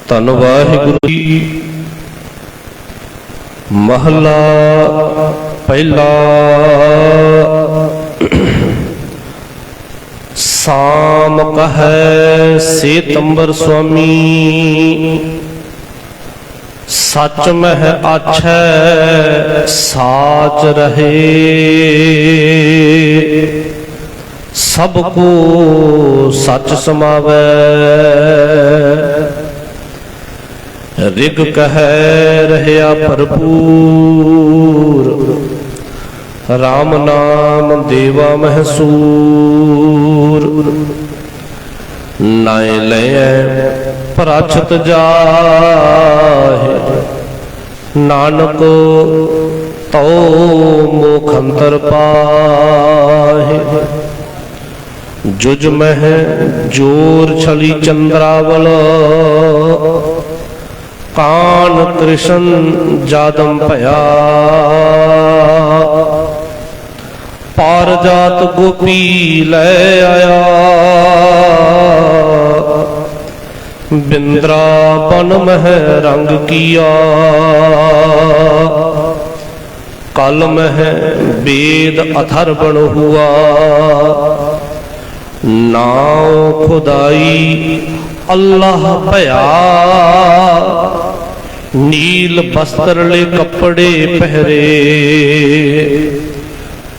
ਧੰਨ ਵਾਹਿਗੁਰੂ ਜੀ। ਮਹਲਾ ਪਹਿਲਾ। ਸਾਮ ਕਹੈ ਸੇਤੰਬਰ ਸੁਆਮੀ, ਸਚ ਮਹਿ ਆਛੈ ਸਾਚ ਰਹੇ। ਸਭ ਕੋ ਸਚ ਸਮਾਵੈ, ਰਿਗ ਕਹਿ ਰਹਿਆ ਭਰਪੂਰ। ਰਾਮ ਨਾਮ ਦੇਵਾ ਮਹਿਸੂਰ। ਨਾਇ ਲਇਐ ਪਰਾਛਤ ਜਾਹਿ, ਨਾਨਕ ਤਉ ਮੋਖ ਅੰਤਰ ਪਾਹਿ। ਜੁਜ ਮਹਿ ਜੋਰ ਛਲੀ ਚੰਦਰਾਵਲ, ਕਾਨ ਕ੍ਰਿਸ਼ਨ ਜਾਦਮ ਭਇਆ। ਪਾਰ ਜਾਤ ਗੋਪੀ ਲੈ ਆਇਆ, ਬਿੰਦਰਾਬਨ ਮਹਿ ਰੰਗ ਕੀਆ। ਕਲ ਮਹਿ ਬੇਦ ਅਥਰਵਣ ਹੁਆ, ਨਾਉ ਖੁਦਾਈ ਅੱਲਾਹ ਭਇਆ। ਨੀਲ ਬਸਤਰ ਲੈ ਕੱਪੜੇ ਪਹਿਰੇ,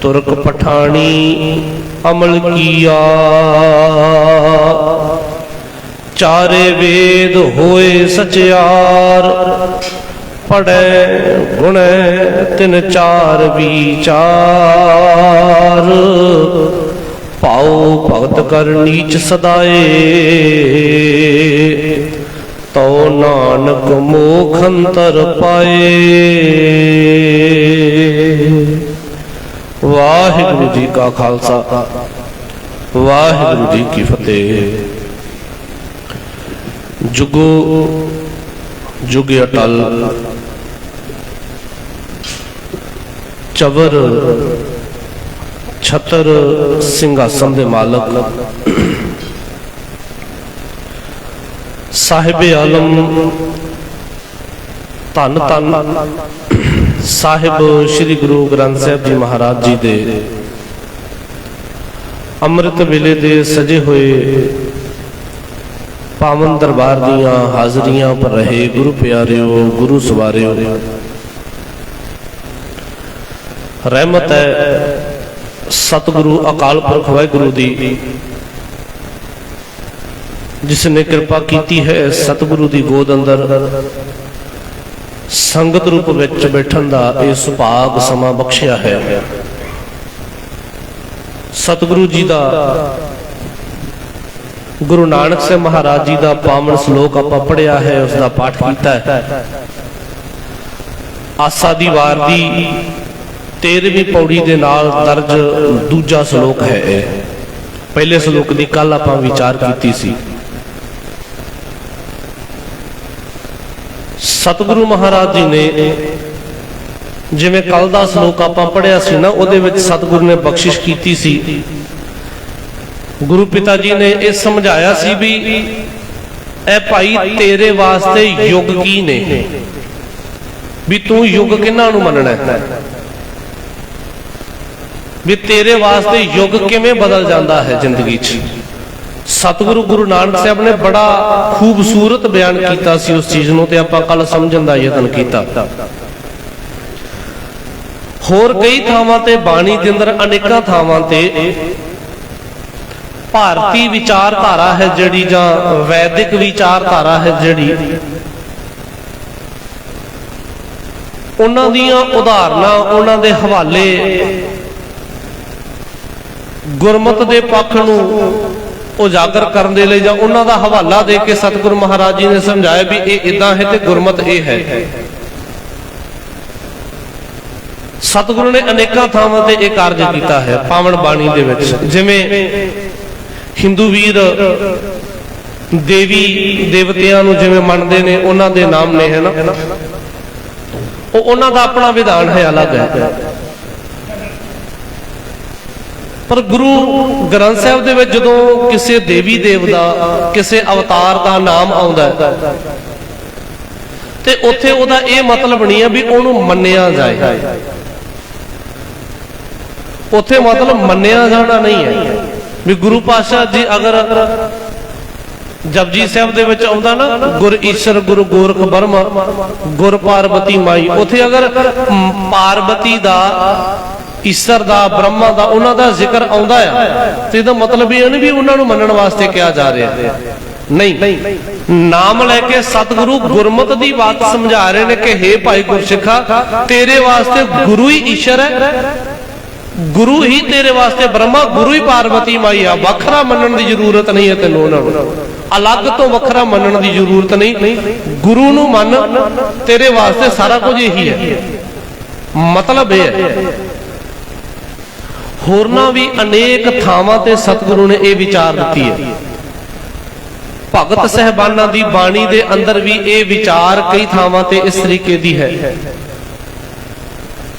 ਤੁਰਕ ਪਠਾਣੀ ਅਮਲ ਕੀਆ। ਚਾਰੇ ਵੇਦ ਹੋਏ ਸਚਿਆਰ, ਪੜੈ ਗੁਣੈ ਤਿਨ ਚਾਰ ਵਿਚਾਰ। ਪਾਉ ਭਗਤ ਕਰ ਨੀਚ ਸਦਾਏ, ਤਉ ਨਾਨਕ ਮੋਖ ਅੰਤਰ ਪਾਏ। ਵਾਹਿਗੁਰੂ ਜੀ ਕਾ ਖਾਲਸਾ, ਵਾਹਿਗੁਰੂ ਜੀ ਕੀ ਫਤਿਹ। ਜੁਗੋ ਜੁਗ ਅਟਲ, ਚਵਰ ਛਤਰ ਸਿੰਘਾਸਨ ਦੇ ਮਾਲਕ ਸਾਹਿਬ ਆਲਮ ਧੰਨ ਧੰਨ ਸਾਹਿਬ ਸ੍ਰੀ ਗੁਰੂ ਗ੍ਰੰਥ ਸਾਹਿਬ ਜੀ ਮਹਾਰਾਜ ਜੀ ਦੇ ਅੰਮ੍ਰਿਤ ਵੇਲੇ ਦੇ ਸਜੇ ਹੋਏ ਪਾਵਨ ਦਰਬਾਰ ਦੀਆਂ ਹਾਜ਼ਰੀਆਂ ਪਰ ਰਹੇ ਗੁਰੂ ਪਿਆਰਿਓ, ਗੁਰੂ ਸਵਾਰਿਓ। ਰਹਿਮਤ ਹੈ ਸਤਿਗੁਰੂ ਅਕਾਲ ਪੁਰਖ ਵਾਹਿਗੁਰੂ ਦੀ, ਜਿਸ ਨੇ ਕਿਰਪਾ ਕੀਤੀ ਹੈ ਸਤਿਗੁਰੂ ਦੀ ਗੋਦ ਅੰਦਰ ਸੰਗਤ ਰੂਪ ਵਿੱਚ ਬੈਠਣ ਦਾ ਇਹ ਸੁਭਾਗ ਸਮਾਂ ਬਖਸ਼ਿਆ ਹੈ। ਸਤਿਗੁਰੂ ਜੀ ਦਾ, ਗੁਰੂ ਨਾਨਕ ਸਾਹਿਬ ਮਹਾਰਾਜ ਜੀ ਦਾ ਪਾਵਨ ਸ਼ਲੋਕ ਆਪਾਂ ਪੜ੍ਹਿਆ ਹੈ, ਉਸ ਦਾ ਪਾਠ ਕੀਤਾ ਹੈ। ਆਸਾ ਦੀ ਵਾਰ ਦੀ 13ਵੀਂ ਪੌੜੀ ਦੇ ਨਾਲ ਦਰਜ ਦੂਜਾ ਸ਼ਲੋਕ ਹੈ ਇਹ। ਪਹਿਲੇ ਸ਼ਲੋਕ ਦੀ ਕੱਲ ਆਪਾਂ ਵਿਚਾਰ ਕੀਤੀ ਸੀ। ਸਤਿਗੁਰੂ ਮਹਾਰਾਜ ਜੀ ਨੇ ਜਿਵੇਂ ਕੱਲ ਦਾ ਸ਼ਲੋਕ ਆਪਾਂ ਪੜ੍ਹਿਆ ਸੀ ਨਾ, ਉਹਦੇ ਵਿੱਚ ਸਤਿਗੁਰੂ ਨੇ ਬਖਸ਼ਿਸ਼ ਕੀਤੀ ਸੀ। ਗੁਰੂ ਪਿਤਾ ਜੀ ਨੇ ਇਹ ਸਮਝਾਇਆ ਸੀ ਵੀ ਇਹ ਭਾਈ ਤੇਰੇ ਵਾਸਤੇ ਯੁੱਗ ਕੀ ਨੇ, ਵੀ ਤੂੰ ਯੁੱਗ ਕਿਹਨਾਂ ਨੂੰ ਮੰਨਣਾ ਹੈ, ਵੀ ਤੇਰੇ ਵਾਸਤੇ ਯੁੱਗ ਕਿਵੇਂ ਬਦਲ ਜਾਂਦਾ ਹੈ ਜ਼ਿੰਦਗੀ 'ਚ। ਸਤਿਗੁਰੂ ਗੁਰੂ ਨਾਨਕ ਸਾਹਿਬ ਨੇ ਬੜਾ ਖੂਬਸੂਰਤ ਬਿਆਨ ਕੀਤਾ ਸੀ ਉਸ ਚੀਜ਼ ਨੂੰ, ਤੇ ਆਪਾਂ ਕੱਲ ਸਮਝਣ ਦਾ ਯਤਨ ਕੀਤਾ। ਹੋਰ ਕਈ ਥਾਵਾਂ ਤੇ ਬਾਣੀ ਦੇ ਅੰਦਰ, ਅਨੇਕਾਂ ਥਾਵਾਂ ਤੇ ਭਾਰਤੀ ਵਿਚਾਰਧਾਰਾ ਹੈ ਜਿਹੜੀ, ਜਾਂ ਵੈਦਿਕ ਵਿਚਾਰਧਾਰਾ ਹੈ ਜਿਹੜੀ, ਉਹਨਾਂ ਦੀਆਂ ਉਦਾਹਰਨਾਂ, ਉਹਨਾਂ ਦੇ ਹਵਾਲੇ ਗੁਰਮਤ ਦੇ ਪੱਖ ਨੂੰ ਉਜਾਗਰ ਕਰਨ ਦੇ ਲਈ, ਜਾਂ ਉਹਨਾਂ ਦਾ ਹਵਾਲਾ ਦੇ ਕੇ ਸਤਿਗੁਰੂ ਮਹਾਰਾਜ ਜੀ ਨੇ ਸਮਝਾਇਆ ਵੀ ਇਹ ਇਦਾਂ ਹੈ ਤੇ ਗੁਰਮਤ ਇਹ ਹੈ। ਸਤਿਗੁਰੂ ਨੇ ਅਨੇਕਾਂ ਥਾਵਾਂ ਤੇ ਇਹ ਕਾਰਜ ਕੀਤਾ ਹੈ ਪਾਵਨ ਬਾਣੀ ਦੇ ਵਿੱਚ। ਜਿਵੇਂ ਹਿੰਦੂ ਵੀਰ ਦੇਵੀ ਦੇਵਤਿਆਂ ਨੂੰ ਜਿਵੇਂ ਮੰਨਦੇ ਨੇ, ਉਹਨਾਂ ਦੇ ਨਾਮ ਨੇ, ਹੈ ਨਾ, ਉਹ ਉਹਨਾਂ ਦਾ ਆਪਣਾ ਵਿਧਾਨ ਹੈ, ਅਲੱਗ ਹੈ। ਪਰ ਗੁਰੂ ਗ੍ਰੰਥ ਸਾਹਿਬ ਦੇ ਵਿੱਚ ਜਦੋਂ ਕਿਸੇ ਦੇਵੀ ਦੇਵ ਦਾ, ਕਿਸੇ ਅਵਤਾਰ ਦਾ ਨਾਮ ਆਉਂਦਾ ਹੈ, ਤੇ ਉੱਥੇ ਉਹਦਾ ਇਹ ਮਤਲਬ ਨਹੀਂ ਹੈ ਵੀ ਉਹਨੂੰ ਮੰਨਿਆ ਜਾਏ, ਉੱਥੇ ਮਤਲਬ ਮੰਨਿਆ ਜਾਣਾ ਨਹੀਂ ਹੈ। ਵੀ ਗੁਰੂ ਪਾਤਸ਼ਾਹ ਜੀ ਅਗਰ ਜਪਜੀ ਸਾਹਿਬ ਦੇ ਵਿੱਚ ਆਉਂਦਾ ਨਾ, ਗੁਰ ਈਸ਼ਰ ਗੁਰੂ ਗੋਰਖ ਬਰਮਾ ਗੁਰ ਪਾਰਬਤੀ ਮਾਈ, ਉੱਥੇ ਅਗਰ ਪਾਰਬਤੀ ਦਾ, ਈਸ਼ਰ ਦਾ, ਬ੍ਰਹਮਾ ਦਾ, ਉਹਨਾਂ ਦਾ ਜ਼ਿਕਰ ਆਉਂਦਾ ਆ ਤੇ ਇਹਦਾ ਮਤਲਬ ਇਹ ਨਹੀਂ ਵੀ ਉਹਨਾਂ ਨੂੰ ਮੰਨਣ ਵਾਸਤੇ ਕਿਹਾ ਜਾ ਰਿਹਾ, ਨਹੀਂ। ਨਾਮ ਲੈ ਕੇ ਸਤਿਗੁਰੂ ਗੁਰਮਤ ਦੀ ਬਾਤ ਸਮਝਾ ਰਹੇ ਨੇ ਕਿ ਹੇ ਭਾਈ ਗੁਰਸਿੱਖਾ, ਤੇਰੇ ਵਾਸਤੇ ਗੁਰੂ ਹੀ ਈਸ਼ਰ ਹੈ, ਗੁਰੂ ਹੀ ਤੇਰੇ ਵਾਸਤੇ ਬ੍ਰਹਮਾ, ਗੁਰੂ ਹੀ ਪਾਰਬਤੀ ਮਾਈ ਆ। ਵੱਖਰਾ ਮੰਨਣ ਦੀ ਜ਼ਰੂਰਤ ਨਹੀਂ ਹੈ ਤੈਨੂੰ, ਉਹਨਾਂ ਨੂੰ ਅਲੱਗ ਤੋਂ ਵੱਖਰਾ ਮੰਨਣ ਦੀ ਜ਼ਰੂਰਤ ਨਹੀਂ। ਗੁਰੂ ਨੂੰ ਮੰਨ, ਤੇਰੇ ਵਾਸਤੇ ਸਾਰਾ ਕੁਝ ਇਹੀ ਹੈ। ਮਤਲਬ ਇਹ ਹੈ। ਹੋਰਨਾਂ ਵੀ ਅਨੇਕ ਥਾਵਾਂ ਤੇ ਸਤਿਗੁਰੂ ਨੇ ਇਹ ਵਿਚਾਰ ਦਿੱਤੀ ਹੈ। ਭਗਤ ਸਹਿਬਾਨਾਂ ਦੀ ਬਾਣੀ ਦੇ ਅੰਦਰ ਵੀ ਇਹ ਵਿਚਾਰ ਕਈ ਥਾਵਾਂ ਤੇ ਇਸ ਤਰੀਕੇ ਦੀ ਹੈ।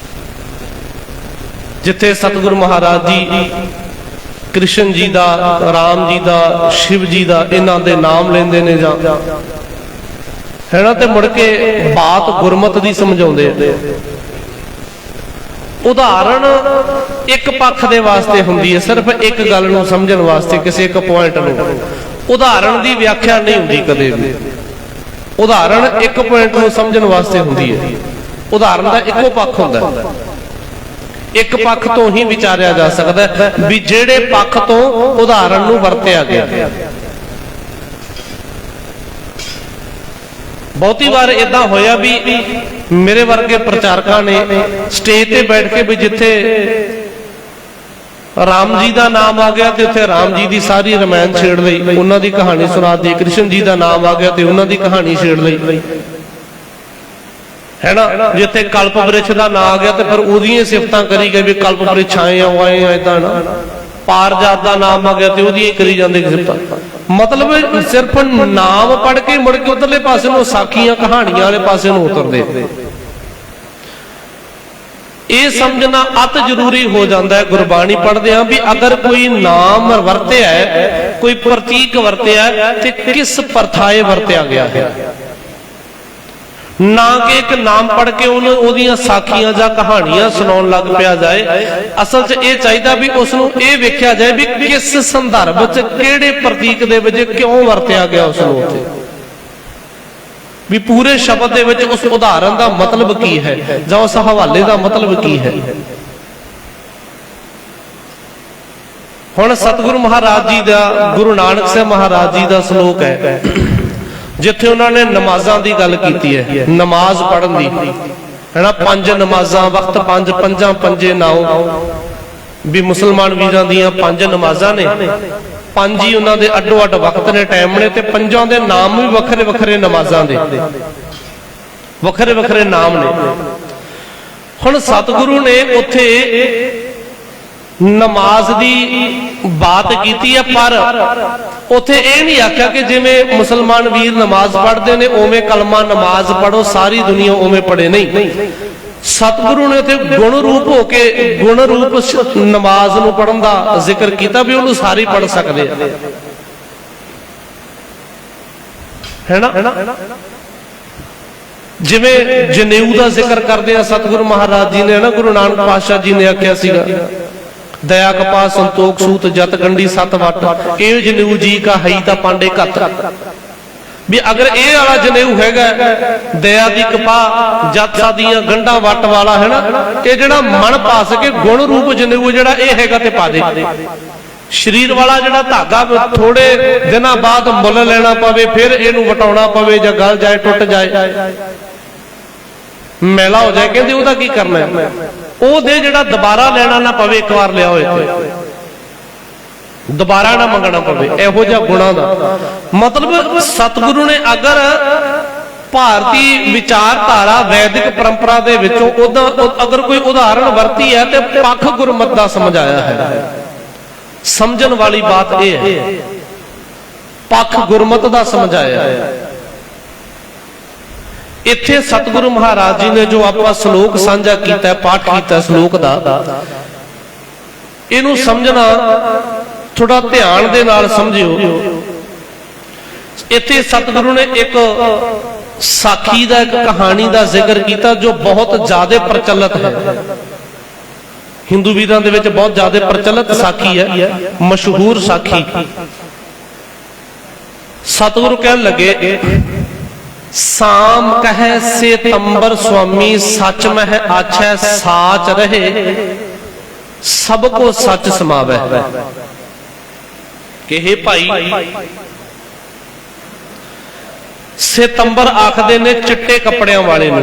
ਜਿੱਥੇ ਸਤਿਗੁਰੂ ਮਹਾਰਾਜ ਜੀ ਕ੍ਰਿਸ਼ਨ ਜੀ ਦਾ, ਰਾਮ ਜੀ ਦਾ, ਸ਼ਿਵ ਜੀ ਦਾ, ਇਹਨਾਂ ਦੇ ਨਾਮ ਲੈਂਦੇ ਨੇ ਜਾਂ ਹੈ ਨਾ, ਤੇ ਮੁੜ ਕੇ ਬਾਤ ਗੁਰਮਤ ਦੀ ਸਮਝਾਉਂਦੇ ਆ। ਉਦਾਹਰਣ ਇੱਕ ਪੱਖ ਦੇ ਵਾਸਤੇ ਹੁੰਦੀ ਹੈ, ਸਿਰਫ ਇੱਕ ਗੱਲ ਨੂੰ ਸਮਝਣ ਵਾਸਤੇ, ਕਿਸੇ ਇੱਕ ਪੁਆਇੰਟ ਨੂੰ। ਉਦਾਹਰਣ ਦੀ ਵਿਆਖਿਆ ਨਹੀਂ ਹੁੰਦੀ ਕਦੇ ਵੀ। ਉਦਾਹਰਣ ਇੱਕ ਪੁਆਇੰਟ ਨੂੰ ਸਮਝਣ ਵਾਸਤੇ ਹੁੰਦੀ ਹੈ। ਉਦਾਹਰਣ ਦਾ ਇੱਕੋ ਪੱਖ ਹੁੰਦਾ ਹੈ, ਇੱਕ ਪੱਖ ਤੋਂ ਹੀ ਵਿਚਾਰਿਆ ਜਾ ਸਕਦਾ ਹੈ ਵੀ ਜਿਹੜੇ ਪੱਖ ਤੋਂ ਉਦਾਹਰਣ ਨੂੰ ਵਰਤਿਆ ਗਿਆ। ਬਹੁਤੀ ਵਾਰ ਇਦਾਂ ਹੋਇਆ ਵੀ ਮੇਰੇ ਵਰਗੇ ਪ੍ਰਚਾਰਕਾਂ ਨੇ ਸਟੇਜ ਤੇ ਬੈਠ ਕੇ ਵੀ ਜਿੱਥੇ ਰਾਮ ਜੀ ਦਾ ਨਾਮ ਆ ਗਿਆ ਤੇ ਉੱਥੇ ਰਾਮ ਜੀ ਦੀ ਸਾਰੀ ਰਮਾਇਣ ਛੇੜ ਲਈ, ਉਹਨਾਂ ਦੀ ਕਹਾਣੀ ਸੁਣਾ ਦਿੱਤੀ। ਕ੍ਰਿਸ਼ਨ ਜੀ ਦਾ ਨਾਮ ਆ ਗਿਆ ਤੇ ਉਹਨਾਂ ਦੀ ਕਹਾਣੀ ਛੇੜ ਲਈ, ਹੈ ਨਾ। ਜਿੱਥੇ ਕਲਪ ਬ੍ਰਿਛ ਦਾ ਨਾਂ ਆ ਗਿਆ ਤੇ ਫਿਰ ਉਹਦੀਆਂ ਸਿਫਤਾਂ ਕਰੀ ਗਏ ਵੀ ਕਲਪ ਬ੍ਰਿਛ ਆਏ ਆ, ਆਏ ਆ, ਏਦਾਂ ਨਾ। ਪਾਰਜਾਤ ਦਾ ਨਾਮ ਆ ਗਿਆ ਤੇ ਉਹਦੀਆਂ ਕਰੀ ਜਾਂਦੇ ਸਿਫਤਾਂ। ਮਤਲਬ ਸਿਰਫ ਨਾਮ ਪੜ੍ਹ ਕੇ ਮੁੜ ਕੇ ਉਧਰਲੇ ਪਾਸੇ ਨੂੰ, ਸਾਖੀਆਂ ਕਹਾਣੀਆਂ ਵਾਲੇ ਪਾਸੇ ਨੂੰ ਉਤਰਦੇ। ਇਹ ਸਮਝਣਾ ਅਤ ਜ਼ਰੂਰੀ ਹੋ ਜਾਂਦਾ ਹੈ ਗੁਰਬਾਣੀ ਪੜ੍ਹਦੇ ਆ ਵੀ ਅਗਰ ਕੋਈ ਨਾਮ ਵਰਤਿਆ ਹੈ, ਕੋਈ ਪ੍ਰਤੀਕ ਵਰਤਿਆ ਹੈ ਤੇ ਕਿਸ ਪਰਥਾਏ ਵਰਤਿਆ ਗਿਆ ਹੈ। ਨਾ ਕਿ ਇੱਕ ਨਾਮ ਪੜ੍ਹ ਕੇ ਉਹਦੀਆਂ ਸਾਖੀਆਂ ਜਾਂ ਕਹਾਣੀਆਂ ਸੁਣਾਉਣ ਲੱਗ ਪਿਆ ਜਾਏ। ਅਸਲ 'ਚ ਇਹ ਚਾਹੀਦਾ ਵੀ ਉਸ ਨੂੰ ਇਹ ਵੇਖਿਆ ਜਾਏ ਵੀ ਕਿਸ ਸੰਦਰਭ 'ਚ, ਕਿਹੜੇ ਪ੍ਰਤੀਕ ਦੇ ਵਿੱਚ ਕਿਉਂ ਵਰਤਿਆ ਗਿਆ ਉਸ ਨੂੰ, ਉੱਥੇ ਵੀ ਪੂਰੇ ਸ਼ਬਦ ਦੇ ਵਿੱਚ ਉਸ ਉਦਾਹਰਣ ਦਾ ਮਤਲਬ ਕੀ ਹੈ ਜਾਂ ਉਸ ਹਵਾਲੇ ਦਾ ਮਤਲਬ ਕੀ ਹੈ। ਹੁਣ ਸਤਿਗੁਰੂ ਮਹਾਰਾਜ ਜੀ ਦਾ, ਗੁਰੂ ਨਾਨਕ ਸਾਹਿਬ ਮਹਾਰਾਜ ਜੀ ਦਾ ਸ਼ਲੋਕ ਹੈ ਜਿੱਥੇ ਉਹਨਾਂ ਨੇ ਨਮਾਜ਼ਾਂ ਦੀ ਗੱਲ ਕੀਤੀ ਹੈ, ਨਮਾਜ਼ ਪੜ੍ਹਨ ਦੀ, ਹੈ ਨਾ। 5 ਨਮਾਜ਼ਾਂ, ਵਕਤ 5, ਪੰਜਾਂ ਪੰਜੇ ਨਾਉ, ਵੀ ਮੁਸਲਮਾਨ ਵੀਰਾਂ ਦੀਆਂ 5 ਨਮਾਜ਼ਾਂ ਨੇ, 5 ਹੀ ਉਹਨਾਂ ਦੇ ਅੱਡੋ ਅੱਡ ਵਕਤ ਨੇ, ਟਾਈਮ ਨੇ, ਤੇ 5 ਦੇ ਨਾਮ ਵੀ ਵੱਖਰੇ ਵੱਖਰੇ, ਨਮਾਜ਼ਾਂ ਦੇ ਵੱਖਰੇ ਵੱਖਰੇ ਨਾਮ ਨੇ। ਹੁਣ ਸਤਿਗੁਰੂ ਨੇ ਉੱਥੇ ਨਮਾਜ਼ ਦੀ ਬਾਤ ਕੀਤੀ ਹੈ, ਪਰ ਉੱਥੇ ਇਹ ਨਹੀਂ ਆਖਿਆ ਕਿ ਜਿਵੇਂ ਮੁਸਲਮਾਨ ਵੀਰ ਨਮਾਜ਼ ਪੜ੍ਹਦੇ ਨੇ ਉਵੇਂ ਕਲਮਾ ਨਮਾਜ਼ ਪੜ੍ਹੋ, ਸਾਰੀ ਦੁਨੀਆ ਉਵੇਂ ਪੜ੍ਹੇ, ਨਹੀਂ। ਸਤਿਗੁਰੂ ਨੇ ਉੱਥੇ ਗੁਣ ਰੂਪ ਹੋ ਕੇ, ਗੁਣ ਰੂਪ ਨਮਾਜ਼ ਨੂੰ ਪੜ੍ਹਨ ਦਾ ਜ਼ਿਕਰ ਕੀਤਾ ਵੀ ਉਹਨੂੰ ਸਾਰੀ ਪੜ੍ਹ ਸਕਦੇ ਆ, ਹੈ ਨਾ। ਜਿਵੇਂ ਜਨੇਊ ਦਾ ਜ਼ਿਕਰ ਕਰਦੇ ਆ ਸਤਿਗੁਰੂ ਮਹਾਰਾਜ ਜੀ ਨੇ, ਨਾ ਗੁਰੂ ਨਾਨਕ ਪਾਤਸ਼ਾਹ ਜੀ ਨੇ ਆਖਿਆ ਸੀਗਾ, ਦਇਆ ਕਪਾ ਸੰਤੋਖ ਸੂਤ ਜਤ ਗੰਢੀ 7 ਵਟ, ਇਹ ਜਨੇਊ ਜੀ ਕਾ ਹਈ ਤਾਂ ਪਾਂਡੇ ਘੱਤ। ਵੀ ਅਗਰ ਇਹ ਵਾਲਾ ਜਨੇਊ ਹੈਗਾ ਦਇਆ ਦੀ ਕਪਾ ਜਤ ਸਾਦੀਆਂ ਗੰਢਾਂ ਵਟ ਵਾਲਾ, ਹੈ ਨਾ, ਇਹ ਜਿਹੜਾ ਮਨ ਪਾ ਸਕੇ ਗੁਣ ਰੂਪ ਜਨੇਊ ਜਿਹੜਾ ਇਹ ਹੈਗਾ ਤੇ ਪਾ ਦੇ। ਸਰੀਰ ਵਾਲਾ ਜਿਹੜਾ ਧਾਗਾ ਥੋੜੇ ਦਿਨਾਂ ਬਾਅਦ ਮੁੱਲ ਲੈਣਾ ਪਵੇ, ਫਿਰ ਇਹਨੂੰ ਵਟਾਉਣਾ ਪਵੇ ਜਾਂ ਗਲ ਜਾਏ, ਟੁੱਟ ਜਾਏ, ਮੈਲਾ ਹੋ ਜਾਏ, ਕਹਿੰਦੇ ਉਹਦਾ ਕੀ ਕਰਨਾ ਹੈ, ਉਹਦੇ ਜਿਹੜਾ ਦੁਬਾਰਾ ਲੈਣਾ ਨਾ ਪਵੇ, ਇੱਕ ਵਾਰ ਲਿਆਓ ਇੱਥੇ, ਦੁਬਾਰਾ ਨਾ ਮੰਗਣਾ ਪਵੇ, ਇਹੋ ਜਿਹਾ ਗੁਣਾ ਦਾ ਮਤਲਬ। ਸਤਿਗੁਰੂ ਨੇ ਅਗਰ ਭਾਰਤੀ ਵਿਚਾਰਧਾਰਾ ਵੈਦਿਕ ਪਰੰਪਰਾ ਦੇ ਵਿੱਚੋਂ ਅਗਰ ਕੋਈ ਉਦਾਹਰਣ ਵਰਤੀ ਹੈ ਤੇ ਪੱਖ ਗੁਰਮਤਿ ਦਾ ਸਮਝਾਇਆ ਹੈ। ਸਮਝਣ ਵਾਲੀ ਬਾਤ ਇਹ ਹੈ, ਪੱਖ ਗੁਰਮਤਿ ਦਾ ਸਮਝਾਇਆ ਹੈ। ਇੱਥੇ ਸਤਿਗੁਰੂ ਮਹਾਰਾਜ ਜੀ ਨੇ ਜੋ ਆਪਾਂ ਸ਼ਲੋਕ ਸਾਂਝਾ ਕੀਤਾ, ਪਾਠ ਕੀਤਾ ਸ਼ਲੋਕ ਦਾ, ਇਹਨੂੰ ਸਮਝਣਾ ਥੋੜਾ ਧਿਆਨ ਦੇ ਨਾਲ ਸਮਝਿਓ। ਇੱਥੇ ਸਤਿਗੁਰੂ ਨੇ ਇੱਕ ਸਾਖੀ ਦਾ ਇੱਕ ਕਹਾਣੀ ਦਾ ਜ਼ਿਕਰ ਕੀਤਾ ਜੋ ਬਹੁਤ ਜ਼ਿਆਦਾ ਪ੍ਰਚਲਿਤ ਹੈ। ਹਿੰਦੂ ਵੀਰਾਂ ਦੇ ਵਿੱਚ ਬਹੁਤ ਜ਼ਿਆਦਾ ਪ੍ਰਚਲਿਤ ਸਾਖੀ ਹੈ, ਮਸ਼ਹੂਰ ਸਾਖੀ। ਸਤਿਗੁਰੂ ਕਹਿਣ ਲੱਗੇ, ਸਾਮ ਕਹੈ ਸੇਤੰਬਰ ਸੁਆਮੀ ਸੱਚ ਮਹਿ ਆਛੈ ਸਾਚ ਰਹੇ ਸਭ ਕੋ ਸੱਚ ਸਮਾਵੈ। ਕਿ हे ਭਾਈ, ਸਤੰਬਰ ਆਖਦੇ ਨੇ ਚਿੱਟੇ ਕੱਪੜਿਆਂ ਵਾਲੇ ਨੂੰ,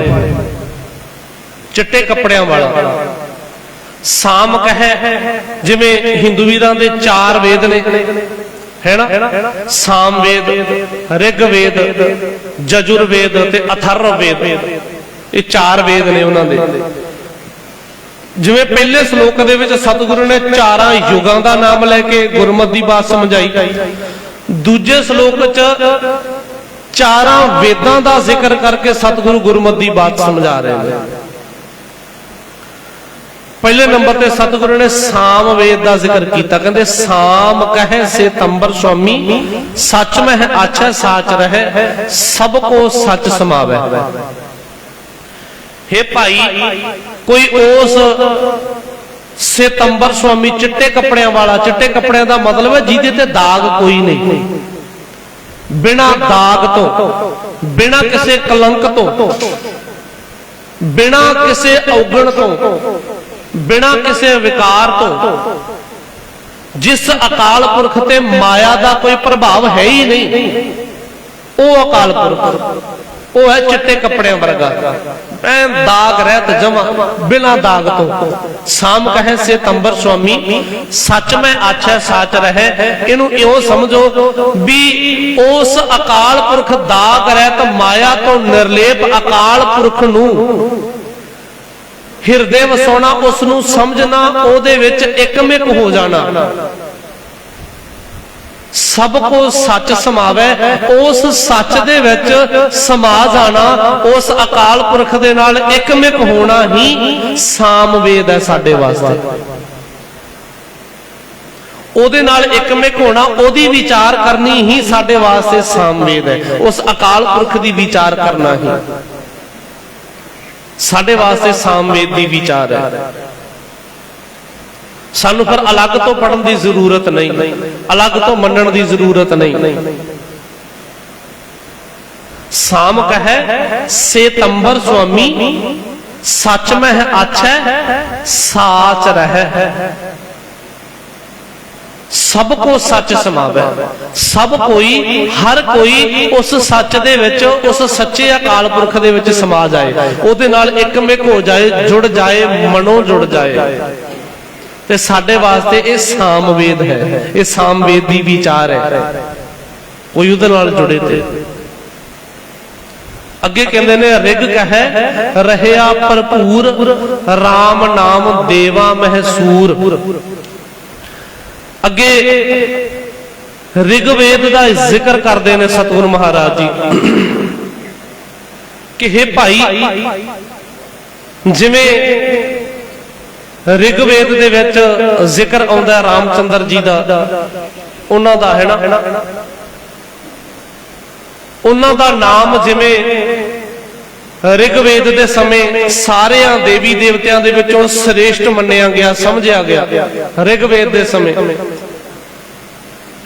ਚਿੱਟੇ ਕੱਪੜਿਆਂ ਵਾਲਾ। ਸਾਮ ਕਹੈ, ਜਿਵੇਂ ਹਿੰਦੂ ਵੀਰਾਂ ਦੇ 4 ਵੇਦ ਨੇ, ਹੈ ਨਾ, ਸਾਮ ਵੇਦ, ਰਿਗ ਵੇਦ, ਜਜੁਰ ਵੇਦ ਤੇ ਅਥਰਵ ਵੇਦ। ਇਹ 4 ਵੇਦ ਨੇ ਉਹਨਾਂ ਦੇ। ਜਿਵੇਂ ਪਹਿਲੇ ਸ਼ਲੋਕ ਦੇ ਵਿੱਚ ਸਤਿਗੁਰੂ ਨੇ 4 ਯੁਗਾਂ ਦਾ ਨਾਮ ਲੈ ਕੇ ਗੁਰਮਤਿ ਦੀ ਬਾਤ ਸਮਝਾਈ, ਦੂਜੇ ਸ਼ਲੋਕ 'ਚ 4 ਵੇਦਾਂ ਦਾ ਜ਼ਿਕਰ ਕਰਕੇ ਸਤਿਗੁਰੂ ਗੁਰਮਤਿ ਦੀ ਬਾਤ ਸਮਝਾ ਰਹੇ ਨੇ। ਪਹਿਲੇ ਨੰਬਰ ਤੇ ਸਤਿਗੁਰੂ ਨੇ ਸਾਮ ਵੇਦ ਦਾ ਜ਼ਿਕਰ ਕੀਤਾ, ਕਹਿੰਦੇ ਸਾਮ ਕਹੈ ਸੇਤੰਬਰ ਸੁਆਮੀ ਸੱਚ ਮਹਿ ਆਛੈ ਸਾਚ ਰਹੈ ਸਭ ਕੋ ਸੱਚ ਸਮਾਵੈ। हे ਭਾਈ, ਕੋਈ ਉਸ ਸਤੰਬਰ ਸੁਆਮੀ ਚਿੱਟੇ ਕੱਪੜਿਆਂ ਵਾਲਾ, ਚਿੱਟੇ ਕੱਪੜਿਆਂ ਦਾ ਮਤਲਬ ਹੈ ਜਿਹਦੇ ਤੇ ਦਾਗ ਕੋਈ ਨਹੀਂ, ਬਿਨਾਂ ਦਾਗ ਤੋਂ, ਬਿਨਾਂ ਕਿਸੇ ਕਲੰਕ ਤੋਂ, ਬਿਨਾਂ ਕਿਸੇ ਔਗਣ ਤੋਂ, ਬਿਨਾਂ ਕਿਸੇ ਵਿਕਾਰ ਤੋਂ, ਜਿਸ ਅਕਾਲ ਪੁਰਖ ਤੇ ਮਾਇਆ ਦਾ ਕੋਈ ਪ੍ਰਭਾਵ ਹੈ ਹੀ ਨਹੀਂ, ਉਹ ਅਕਾਲ ਪੁਰਖ, ਉਹ ਹੈ ਚਿੱਟੇ ਕੱਪੜਿਆਂ ਵਰਗਾ, ਐ ਦਾਗ ਰਹਿਤ ਜਮਾ, ਬਿਨਾਂ ਦਾਗ ਤੋਂ। ਸਾਮ ਕਹੈ ਸਤੰਬਰ ਸੁਆਮੀ ਸੱਚ ਮੈਂ ਆਛੈ ਸਾਚ ਰਹੈ। ਇਹਨੂੰ ਇਉਂ ਸਮਝੋ ਵੀ ਉਸ ਅਕਾਲ ਪੁਰਖ ਦਾਗ ਰਹਿਤ ਮਾਇਆ ਤੋਂ ਨਿਰਲੇਪ ਅਕਾਲ ਪੁਰਖ ਨੂੰ ਹਿਰਦੇ ਵਸਾਉਣਾ, ਉਸ ਨੂੰ ਸਮਝਣਾ, ਉਹਦੇ ਵਿੱਚ ਇਕਮਿਕ ਹੋ ਜਾਣਾ, ਸਭ ਕੋ ਸੱਚ ਸਮਾਵੈ, ਉਸ ਸੱਚ ਦੇ ਵਿੱਚ ਸਮਾ ਜਾਣਾ, ਉਸ ਅਕਾਲ ਪੁਰਖ ਦੇ ਨਾਲ ਇਕਮਿਕ ਹੋਣਾ ਹੀ ਸਾਮ ਵੇਦ ਹੈ ਸਾਡੇ ਵਾਸਤੇ। ਉਹਦੇ ਨਾਲ ਇਕਮਿਕ ਹੋਣਾ, ਉਹਦੀ ਵਿਚਾਰ ਕਰਨੀ ਹੀ ਸਾਡੇ ਵਾਸਤੇ ਸਾਮ ਵੇਦ ਹੈ। ਉਸ ਅਕਾਲ ਪੁਰਖ ਦੀ ਵਿਚਾਰ ਕਰਨਾ ਹੀ ਸਾਡੇ ਵਾਸਤੇ ਸਾਮ ਵੇਦ ਦੀ ਵਿਚਾਰ ਹੈ। ਸਾਨੂੰ ਫਿਰ ਅਲੱਗ ਤੋਂ ਪੜਨ ਦੀ ਜ਼ਰੂਰਤ ਨਹੀਂ, ਅਲੱਗ ਤੋਂ ਮੰਨਣ ਦੀ ਜ਼ਰੂਰਤ ਨਹੀਂ। ਸਾਮ ਕਹੈ ਸੇਤੰਬਰ ਸੁਆਮੀ ਸੱਚ ਮਹਿ ਆਛੈ ਸਾਚ ਰਹੈ ਸਭ ਕੋ ਸੱਚ ਸਮਾਵੈ। ਸਭ ਕੋਈ, ਹਰ ਕੋਈ ਉਸ ਸੱਚ ਦੇ ਵਿੱਚ, ਉਸ ਸੱਚੇ ਅਕਾਲ ਪੁਰਖ ਦੇ ਵਿੱਚ ਸਮਾ ਜਾਏ, ਉਹਦੇ ਨਾਲ ਇਕਮਿਕ ਹੋ ਜਾਏ, ਜੁੜ ਜਾਏ, ਮਨੋਂ ਜੁੜ ਜਾਏ। ਤੇ ਸਾਡੇ ਵਾਸਤੇ ਇਹ ਸਾਮ ਵੇਦ ਹੈ, ਇਹ ਸਾਮ ਵੇਦ ਦੀ ਵਿਚਾਰ ਹੈ। ਕੋਈ ਉਹਦੇ ਨਾਲ ਜੁੜੇ ਤੇ ਅੱਗੇ ਕਹਿੰਦੇ ਨੇ, ਰਿਗ ਕਹੈ ਰਹਿਆ ਭਰਪੂਰ RAM ਨਾਮ ਦੇਵਾ ਮਹਿਸੂਰ। ਅੱਗੇ ਰਿਗਵੇਦ ਦਾ ਜ਼ਿਕਰ ਕਰਦੇ ਨੇ ਸਤਿਗੁਰੂ ਮਹਾਰਾਜ ਜੀ ਕਿ हे ਭਾਈ, ਜਿਵੇਂ ਰਿਗਵੇਦ ਦੇ ਵਿੱਚ ਜ਼ਿਕਰ ਆਉਂਦਾ ਰਾਮਚੰਦਰ ਜੀ ਦਾ, ਉਹਨਾਂ ਦਾ ਹੈ ਨਾ, ਉਹਨਾਂ ਦਾ ਨਾਮ ਜਿਵੇਂ ਰਿਗਵੇਦ ਦੇ ਸਮੇਂ ਸਾਰਿਆਂ ਦੇਵੀ ਦੇਵਤਿਆਂ ਦੇ ਵਿੱਚੋਂ ਸ੍ਰੇਸ਼ਟ ਮੰਨਿਆ ਗਿਆ, ਸਮਝਿਆ ਗਿਆ ਰਿਗਵੇਦ ਦੇ ਸਮੇਂ,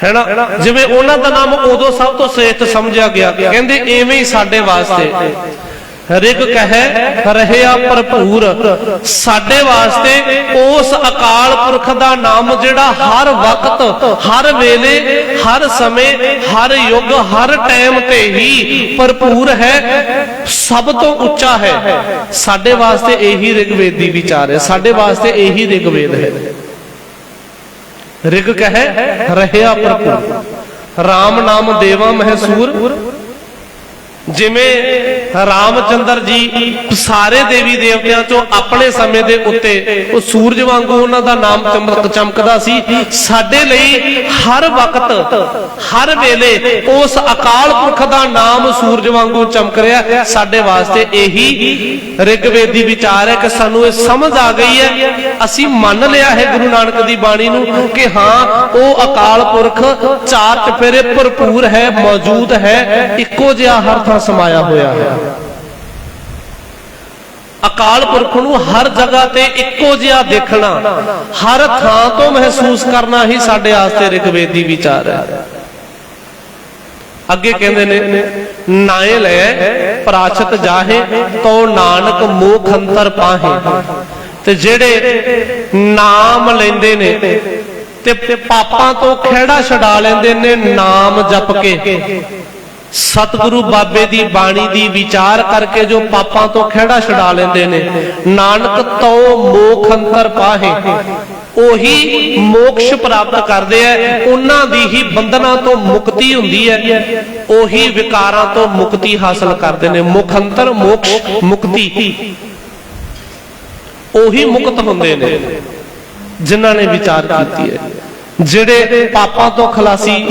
ਹੈ ਨਾ, ਜਿਵੇਂ ਉਹਨਾਂ ਦਾ ਨਾਮ ਉਦੋਂ ਸਭ ਤੋਂ ਸ੍ਰੇਸ਼ਟ ਸਮਝਿਆ ਗਿਆ। ਕਹਿੰਦੇ ਐਵੇਂ ਹੀ ਸਾਡੇ ਵਾਸਤੇ ਰਿਗ ਕਹੈ ਰਹਿਆ ਭਰਪੂਰ, ਸਾਡੇ ਵਾਸਤੇ ਉਸ ਅਕਾਲ ਪੁਰਖ ਦਾ ਨਾਮ ਜਿਹੜਾ ਹਰ ਵਕਤ, ਹਰ ਵੇਲੇ, ਹਰ ਸਮੇਂ, ਹਰ ਯੁੱਗ, ਹਰ ਟਾਈਮ ਤੇ ਹੀ ਭਰਪੂਰ ਹੈ, ਸਭ ਤੋਂ ਉੱਚਾ ਹੈ। ਸਾਡੇ ਵਾਸਤੇ ਇਹੀ ਰਿਗਵੇਦ ਦੀ ਵਿਚਾਰ ਹੈ, ਸਾਡੇ ਵਾਸਤੇ ਇਹੀ ਰਿਗਵੇਦ ਹੈ। ਰਿਗ ਕਹੈ ਰਹਿਆ ਭਰਪੂਰ RAM ਨਾਮ ਦੇਵਾ ਮਹਿਸੂਰ। ਜਿਵੇਂ ਰਾਮਚੰਦਰ ਜੀ ਸਾਰੇ ਦੇਵੀ ਦੇਵਤਿਆਂ ਚੋਂ ਆਪਣੇ ਸਮੇਂ ਦੇ ਉੱਤੇ ਉਹ ਸੂਰਜ ਵਾਂਗੂ ਉਹਨਾਂ ਦਾ ਨਾਮ ਚਮਕਦਾ ਸੀ, ਸਾਡੇ ਲਈ ਹਰ ਵਕਤ, ਹਰ ਵੇਲੇ ਉਸ ਅਕਾਲ ਪੁਰਖ ਦਾ ਨਾਮ ਸੂਰਜ ਵਾਂਗੂ ਚਮਕ ਰਿਹਾ। ਸਾਡੇ ਵਾਸਤੇ ਇਹੀ ਰਿਗਵੇਦ ਦੀ ਵਿਚਾਰ ਹੈ ਕਿ ਸਾਨੂੰ ਇਹ ਸਮਝ ਆ ਗਈ ਹੈ, ਅਸੀਂ ਮੰਨ ਲਿਆ ਹੈ ਗੁਰੂ ਨਾਨਕ ਦੀ ਬਾਣੀ ਨੂੰ ਕਿ ਹਾਂ, ਉਹ ਅਕਾਲ ਪੁਰਖ 4 ਚੁਫੇਰੇ ਭਰਪੂਰ ਹੈ, ਮੌਜੂਦ ਹੈ, ਇੱਕੋ ਜਿਹਾ ਹਰ ਥਾਂ ਥਾਂ ਸਮਾਇਆ ਹੋਇਆ ਹੈ। ਅਕਾਲ ਪੁਰਖ ਨੂੰ ਹਰ ਜਗ੍ਹਾ ਤੇ ਇੱਕੋ ਜਿਹਾ ਦੇਖਣਾ, ਹਰ ਥਾਂ ਤੋਂ ਮਹਿਸੂਸ ਕਰਨਾ ਹੀ ਸਾਡੇ ਆਸਤੇ ਰਿਗਵੇਦੀ ਵਿਚਾਰ ਹੈ। ਅੱਗੇ ਕਹਿੰਦੇ ਨੇ ਨਾਏ ਲੈ ਪ੍ਰਾਚਤ ਜਾਹੇ ਤੋ ਨਾਨਕ ਮੋਖ ਅੰਤਰ ਪਾਹੇ। ਤੇ ਜਿਹੜੇ ਨਾਮ ਲੈਂਦੇ ਨੇ ਤੇ ਪਾਪਾਂ ਤੋਂ ਖਹਿੜਾ ਛਡਾ ਲੈਂਦੇ ਨੇ ਨਾਮ ਜਪ ਕੇ, ਸਤਿਗੁਰੂ ਬਾਬੇ ਦੀ ਬਾਣੀ ਦੀ ਵਿਚਾਰ ਕਰਕੇ ਜੋ ਪਾਪਾਂ ਤੋਂ ਖਹਿੜਾ ਛਡਾ ਲੈਂਦੇ ਨੇ, ਨਾਨਕ ਤੋ ਮੋਖ ਅੰਤਰ ਪਾਹੇ, ਉਹੀ ਮੋਕਸ਼ ਪ੍ਰਾਪਤ ਕਰਦੇ ਐ। ਉਹਨਾਂ ਦੀ ਹੀ ਬੰਧਨਾਂ ਤੋਂ ਮੁਕਤੀ ਹੁੰਦੀ ਹੈ, ਉਹੀ ਵਿਕਾਰਾਂ ਤੋਂ ਮੁਕਤੀ ਹਾਸਲ ਕਰਦੇ ਨੇ। ਮੁਖ ਅੰਤਰ ਮੋਕਸ਼ ਮੁਕਤੀ, ਉਹੀ ਮੁਕਤ ਹੁੰਦੇ ਨੇ ਜਿਨ੍ਹਾਂ ਨੇ ਵਿਚਾਰ ਕੀਤੀ ਹੈ। ਜਿਹੜੇ ਪਾਪਾਂ ਤੋਂ ਖਲਾਸੀ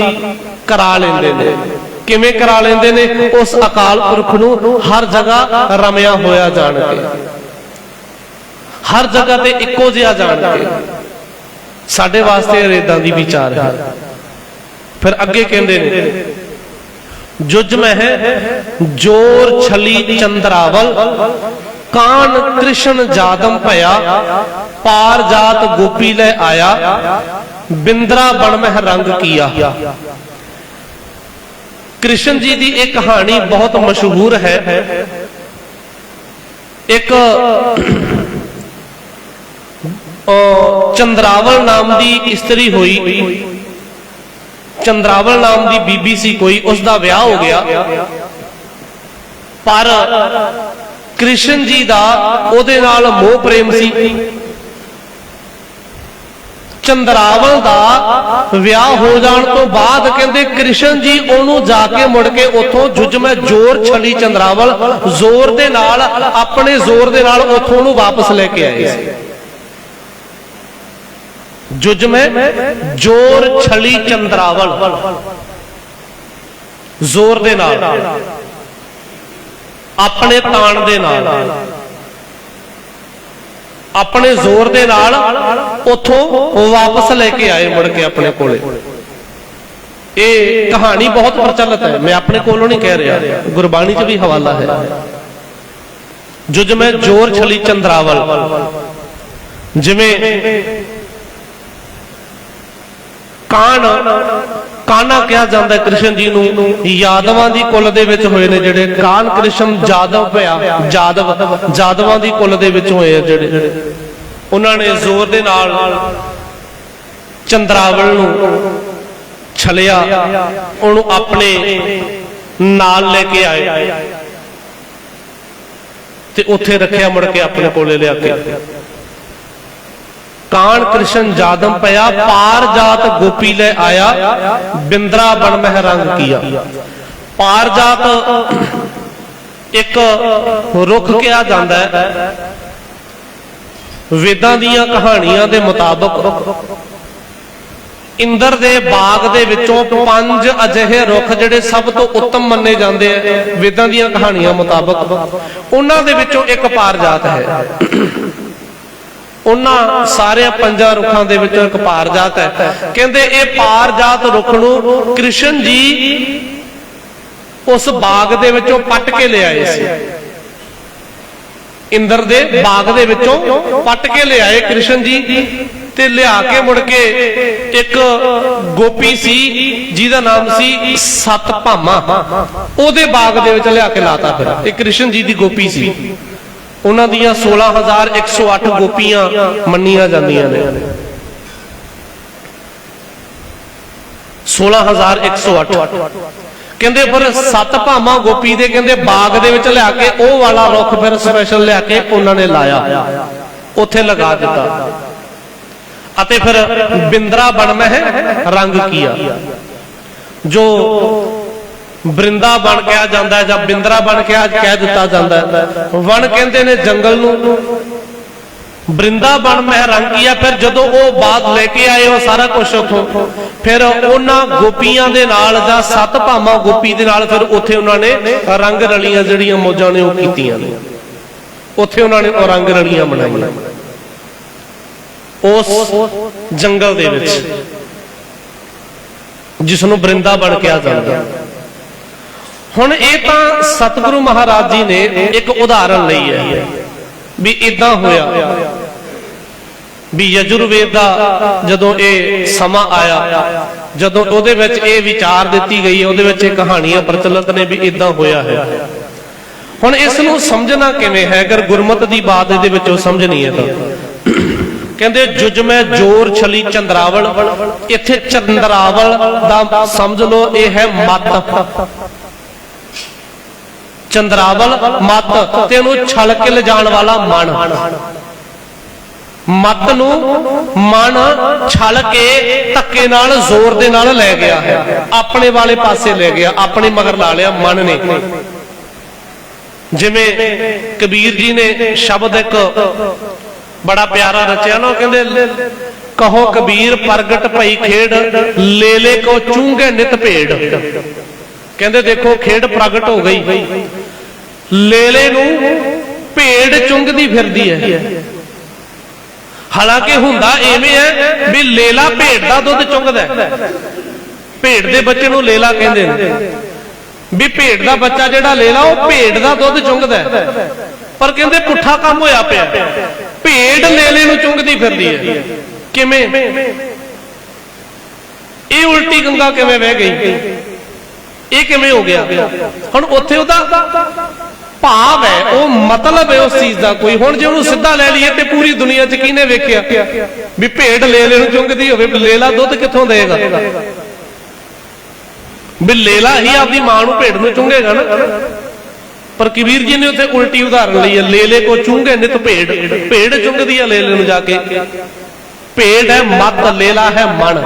ਕਰਾ ਲੈਂਦੇ ਨੇ, ਕਿਵੇਂ ਕਰਾ ਲੈਂਦੇ ਨੇ? ਉਸ ਅਕਾਲ ਪੁਰਖ ਨੂੰ ਹਰ ਜਗ੍ਹਾ ਰਮਿਆ ਹੋਇਆ ਜਾਣ ਕੇ, ਹਰ ਜਗ੍ਹਾ ਤੇ ਇੱਕੋ ਜਿਹਾ ਜਾਣ ਕੇ। ਸਾਡੇ ਵਾਸਤੇ ਇਦਾਂ ਦੀ ਵਿਚਾਰ ਹੈ। ਫਿਰ ਅੱਗੇ ਕਹਿੰਦੇ ਨੇ ਜੁਜ ਮਹਿ ਜੋਰ ਛਲੀ ਚੰਦਰਾਵਲ, ਕਾਨ ਕ੍ਰਿਸ਼ਨ ਜਾਦਮ ਭਇਆ, ਪਾਰ ਜਾਤ ਗੋਪੀ ਲੈ ਆਇਆ, ਬਿੰਦਰਾ ਬਣ ਮਹਿ ਰੰਗ ਕੀਆ। ਕ੍ਰਿਸ਼ਨ ਜੀ ਦੀ ਇਹ ਕਹਾਣੀ ਬਹੁਤ ਮਸ਼ਹੂਰ ਹੈ। ਇੱਕ ਚੰਦਰਾਵਲ ਨਾਮ ਦੀ ਇਸਤਰੀ ਹੋਈ, ਚੰਦਰਾਵਲ ਨਾਮ ਦੀ ਬੀਬੀ ਸੀ ਕੋਈ, ਉਸ ਦਾ ਵਿਆਹ ਹੋ ਗਿਆ। ਪਰ ਕ੍ਰਿਸ਼ਨ ਜੀ ਦਾ ਉਹਦੇ ਨਾਲ ਮੋਹ ਪ੍ਰੇਮ ਸੀ। ਚੰਦਰਾਵਲ ਦਾ ਵਿਆਹ ਹੋ ਜਾਣ ਤੋਂ ਬਾਅਦ ਕਹਿੰਦੇ ਕ੍ਰਿਸ਼ਨ ਜੀ ਉਹਨੂੰ ਜਾ ਕੇ ਮੁੜ ਕੇ ਉੱਥੋਂ ਜੁਜ ਮੈਂ ਜੋਰ ਛਲੀ ਚੰਦਰਾਵਲ, ਜ਼ੋਰ ਦੇ ਨਾਲ, ਆਪਣੇ ਜ਼ੋਰ ਦੇ ਨਾਲ ਉੱਥੋਂ ਉਹਨੂੰ ਵਾਪਸ ਲੈ ਕੇ ਆਏ ਸੀ। ਜੁਜ ਮੈਂ ਜੋਰ ਛਲੀ ਚੰਦਰਾਵਲ, ਜ਼ੋਰ ਦੇ ਨਾਲ, ਆਪਣੇ ਤਾਣ ਦੇ ਨਾਲ, ਆਪਣੇ ਜ਼ੋਰ ਦੇ ਨਾਲ ਉੱਥੋਂ ਵਾਪਸ ਲੈ ਕੇ ਆਏ ਮੁੜ ਕੇ ਆਪਣੇ ਕੋਲੇ। ਇਹ ਕਹਾਣੀ ਬਹੁਤ ਪ੍ਰਚਲਿਤ ਹੈ, ਮੈਂ ਆਪਣੇ ਕੋਲੋਂ ਨਹੀਂ ਕਹਿ ਰਿਹਾ, ਗੁਰਬਾਣੀ 'ਚ ਵੀ ਹਵਾਲਾ ਹੈ। ਜੁਜ ਮੈਂ ਜੋਰ ਛਲੀ ਚੰਦਰਾਵਲ, ਜਿਵੇਂ ਕਾਨਾ ਕਿਹਾ ਜਾਂਦਾ ਕ੍ਰਿਸ਼ਨ ਜੀ ਨੂੰ। ਯਾਦਵਾਂ ਦੀ ਕੁੱਲ ਦੇ ਵਿੱਚ ਹੋਏ ਨੇ ਜਿਹੜੇ ਕਾਨ, ਕ੍ਰਿਸ਼ਨ ਜਾਦਵ ਭਇਆ, ਜਾਦਵਾਂ ਦੀ ਕੁੱਲ ਦੇ ਵਿੱਚ ਹੋਏ ਆ ਜਿਹੜੇ। ਉਹਨਾਂ ਨੇ ਜ਼ੋਰ ਦੇ ਨਾਲ ਚੰਦਰਾਵਲ ਨੂੰ ਛਲਿਆ, ਉਹਨੂੰ ਆਪਣੇ ਨਾਲ ਲੈ ਕੇ ਆਏ ਤੇ ਉੱਥੇ ਰੱਖਿਆ, ਮੁੜ ਕੇ ਆਪਣੇ ਕੋਲੇ ਲਿਆ ਕੇ। ਕਾਨ ਕ੍ਰਿਸ਼ਨ ਜਾਦਮ ਪਿਆ, ਪਾਰ ਜਾਤ ਗੋਪੀ ਲੈ ਆਇਆ, ਬਿੰਦਰਾ ਬਣ ਮਹਿ ਰੰਗ ਕੀਆ। ਪਾਰ ਜਾਤ ਇੱਕ ਰੁੱਖ ਕਿਹਾ ਜਾਂਦਾ ਹੈ। ਵੇਦਾਂ ਦੀਆਂ ਕਹਾਣੀਆਂ ਦੇ ਮੁਤਾਬਕ ਇੰਦਰ ਦੇ ਬਾਗ ਦੇ ਵਿੱਚੋਂ 5 ਅਜਿਹੇ ਰੁੱਖ ਜਿਹੜੇ ਸਭ ਤੋਂ ਉੱਤਮ ਮੰਨੇ ਜਾਂਦੇ ਆ ਵੇਦਾਂ ਦੀਆਂ ਕਹਾਣੀਆਂ ਮੁਤਾਬਕ, ਉਹਨਾਂ ਦੇ ਵਿੱਚੋਂ ਇੱਕ ਪਾਰ ਜਾਤ ਹੈ। ਉਹਨਾਂ ਸਾਰੇ 5 ਰੁੱਖਾਂ ਦੇ ਵਿੱਚੋਂ ਇੱਕ ਪਾਰ ਜਾਤ ਹੈ। ਕਹਿੰਦੇ ਇਹ ਪਾਰ ਜਾਤ ਰੁੱਖ ਨੂੰ ਕ੍ਰਿਸ਼ਨ ਜੀ ਉਸ ਬਾਗ ਦੇ ਵਿੱਚੋਂ ਪੱਟ ਕੇ ਲਿਆਏ ਸੀ। ਇੰਦਰ ਦੇ ਬਾਗ ਦੇ ਵਿੱਚੋਂ ਪੱਟ ਕੇ ਲਿਆਏ ਕ੍ਰਿਸ਼ਨ ਜੀ, ਤੇ ਲਿਆ ਕੇ ਮੁੜ ਕੇ ਇੱਕ ਗੋਪੀ ਸੀ ਜਿਹਦਾ ਨਾਮ ਸੀ ਸਤਭਾਮਾ, ਉਹਦੇ ਬਾਗ ਦੇ ਵਿੱਚ ਲਿਆ ਕੇ ਲਾਤਾ। ਫਿਰ ਇਹ ਕ੍ਰਿਸ਼ਨ ਜੀ ਦੀ ਗੋਪੀ ਸੀ। ਉਹਨਾਂ ਦੀਆਂ 16,108 ਗੋਪੀਆਂ ਮੰਨੀਆਂ ਜਾਂਦੀਆਂ ਨੇ। 16,108 ਕਹਿੰਦੇ ਫਿਰ ਸਤਭਾਮਾ ਗੋਪੀ ਦੇ ਕਹਿੰਦੇ ਬਾਗ ਦੇ ਵਿੱਚ ਲਿਆ ਕੇ ਉਹ ਵਾਲਾ ਰੁੱਖ ਫਿਰ ਸਪੈਸ਼ਲ ਲਿਆ ਕੇ ਉਹਨਾਂ ਨੇ ਲਾਇਆ, ਉੱਥੇ ਲਗਾ ਦਿੱਤਾ। ਅਤੇ ਫਿਰ ਬਿੰਦਰਾ ਬਣ ਮਹਿ ਰੰਗ ਕੀਆ, ਜੋ ਬ੍ਰਿੰਦਾਵਨ ਕਿਹਾ ਜਾਂਦਾ ਜਾਂ ਬਿੰਦਰਾ ਬਣ ਕੇ ਅੱਜ ਕਹਿ ਦਿੱਤਾ ਜਾਂਦਾ। ਵਣ ਕਹਿੰਦੇ ਨੇ ਜੰਗਲ ਨੂੰ, ਬ੍ਰਿੰਦਾਵਨ ਮਹਿ ਰੰਗ ਕੀਆ। ਫਿਰ ਜਦੋਂ ਉਹ ਬਾਗ ਲੈ ਕੇ ਆਏ ਉਹ ਸਾਰਾ ਕੁਝ ਉੱਥੋਂ, ਫਿਰ ਉਹਨਾਂ ਗੋਪੀਆਂ ਦੇ ਨਾਲ ਜਾਂ ਸਤਭਾਮਾ ਗੋਪੀ ਦੇ ਨਾਲ ਫਿਰ ਉੱਥੇ ਉਹਨਾਂ ਨੇ ਰੰਗ ਰਲੀਆਂ ਜਿਹੜੀਆਂ ਮੌਜਾਂ ਨੇ ਉਹ ਕੀਤੀਆਂ ਨੇ। ਉੱਥੇ ਉਹਨਾਂ ਨੇ ਉਹ ਰੰਗ ਰਲੀਆਂ ਬਣਾਈਆਂ ਉਸ ਜੰਗਲ ਦੇ ਵਿੱਚ, ਜਿਸ ਨੂੰ ਬ੍ਰਿੰਦਾਵਨ ਕਿਹਾ ਜਾਂਦਾ। हुण ये तां सतगुरु महाराज जी ने एक उदाहरण लई है भी इदां होया भी यजुर्वेद दा जदों ये समा आया, जदों उहदे विच ये विचार दित्ती गई, उहदे विच ये कहानियां प्रचलित ने भी इदां होया है। हुण इस नूं समझना किवें है? अगर गुरमत दी बात इहदे विचों समझनी है तां कहंदे जुज में जोर छली चंद्रावल, इत्थे चंद्रावल दा समझ लो ये है मत। चंद्रावल मत तेनू छल के ले जाण वाला मन, मत नू मन छल के धक्के नाल जोर दे नाल ले गया है, अपने वाले पासे ले गया, अपने मगर ला लिया मन ने। जिवें कबीर जी ने शब्द एक बड़ा प्यारा रचिया ना, कहंदे कहो कबीर प्रगट भई खेड़, ले ले को चूंगे नित भेड़। कहंदे देखो खेड़ प्रगट हो गई, लेले नू भेड़ चुंगदी फिरदी है। हालांकि हुंदा इवें है भी लेला भेड़ दा दुध चुंगदा है, भेड़ दे बच्चे नू लेला कहंदे ने, भी भेड़ दा बच्चा जिहड़ा लेला वो भेड़ दा दुध चुंगदा है। पर कहंदे पुट्ठा काम होया पिया, भेड़ लेले नू चुंगदी फिरदी है। किवें? ये उल्टी गंगा किवें बह गई? ये किवें हो गया? हुण उत्थे उहदा भाव है, वो मतलब है उस चीज का कोई। हुण जे उहनूं सीधा ले लईए ते पूरी दुनिया च किहने वेखिया भी भेड़ लेले नूं चुंगदी होवे? लेला दुध कित्थों देगा? भी लेला ही आपदी मां नूं भेड़ नूं चुंगेगा ना। पर कबीर जी ने उत्थे उल्टी उदाहरण लई है, लेले को चुंगे नित भेड़, भेड़ चुंगदी है लेले नूं जाके। भेड़ है मत, लेला है मन।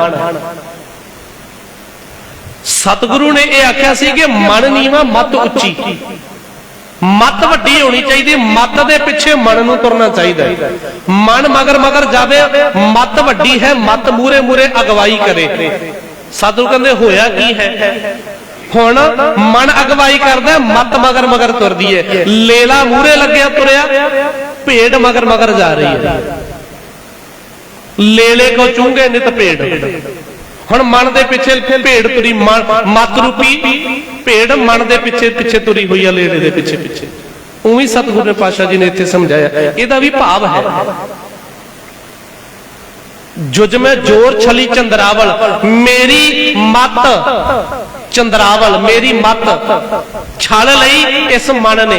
सतगुरु ने यह आख्या सी कि मन नीवा मत उच्ची, मत वड्डी होनी चाहिए, मत दे पिछे मन नूं तुरना चाहिए। मन मगर मगर जावे, मत वड्डी है, मत मूरे मूरे अगवाई करे। सतगुरु कहंदे होया की है? हुण मन अगवाई करदा, मत मगर मगर तुरदी है। लेला मूरे लग्या तुरया, भेड़ मगर मगर जा रही है। लेले को चूंगे नित भेड़। हुण मन दे पिछे भेड़ तुरी, मत रूपी भेड़ मन दे पिछे पिछे तुरी हुई है, लेले दे पिछे पिछे। उवें सतगुरु ने पातशाह जी ने इत्थे समझाया, इहदा भी भाव है। जुज में जोर छली चंद्रावल, मेरी मत चंद्रावल, मेरी मत छल लई इस मन ने।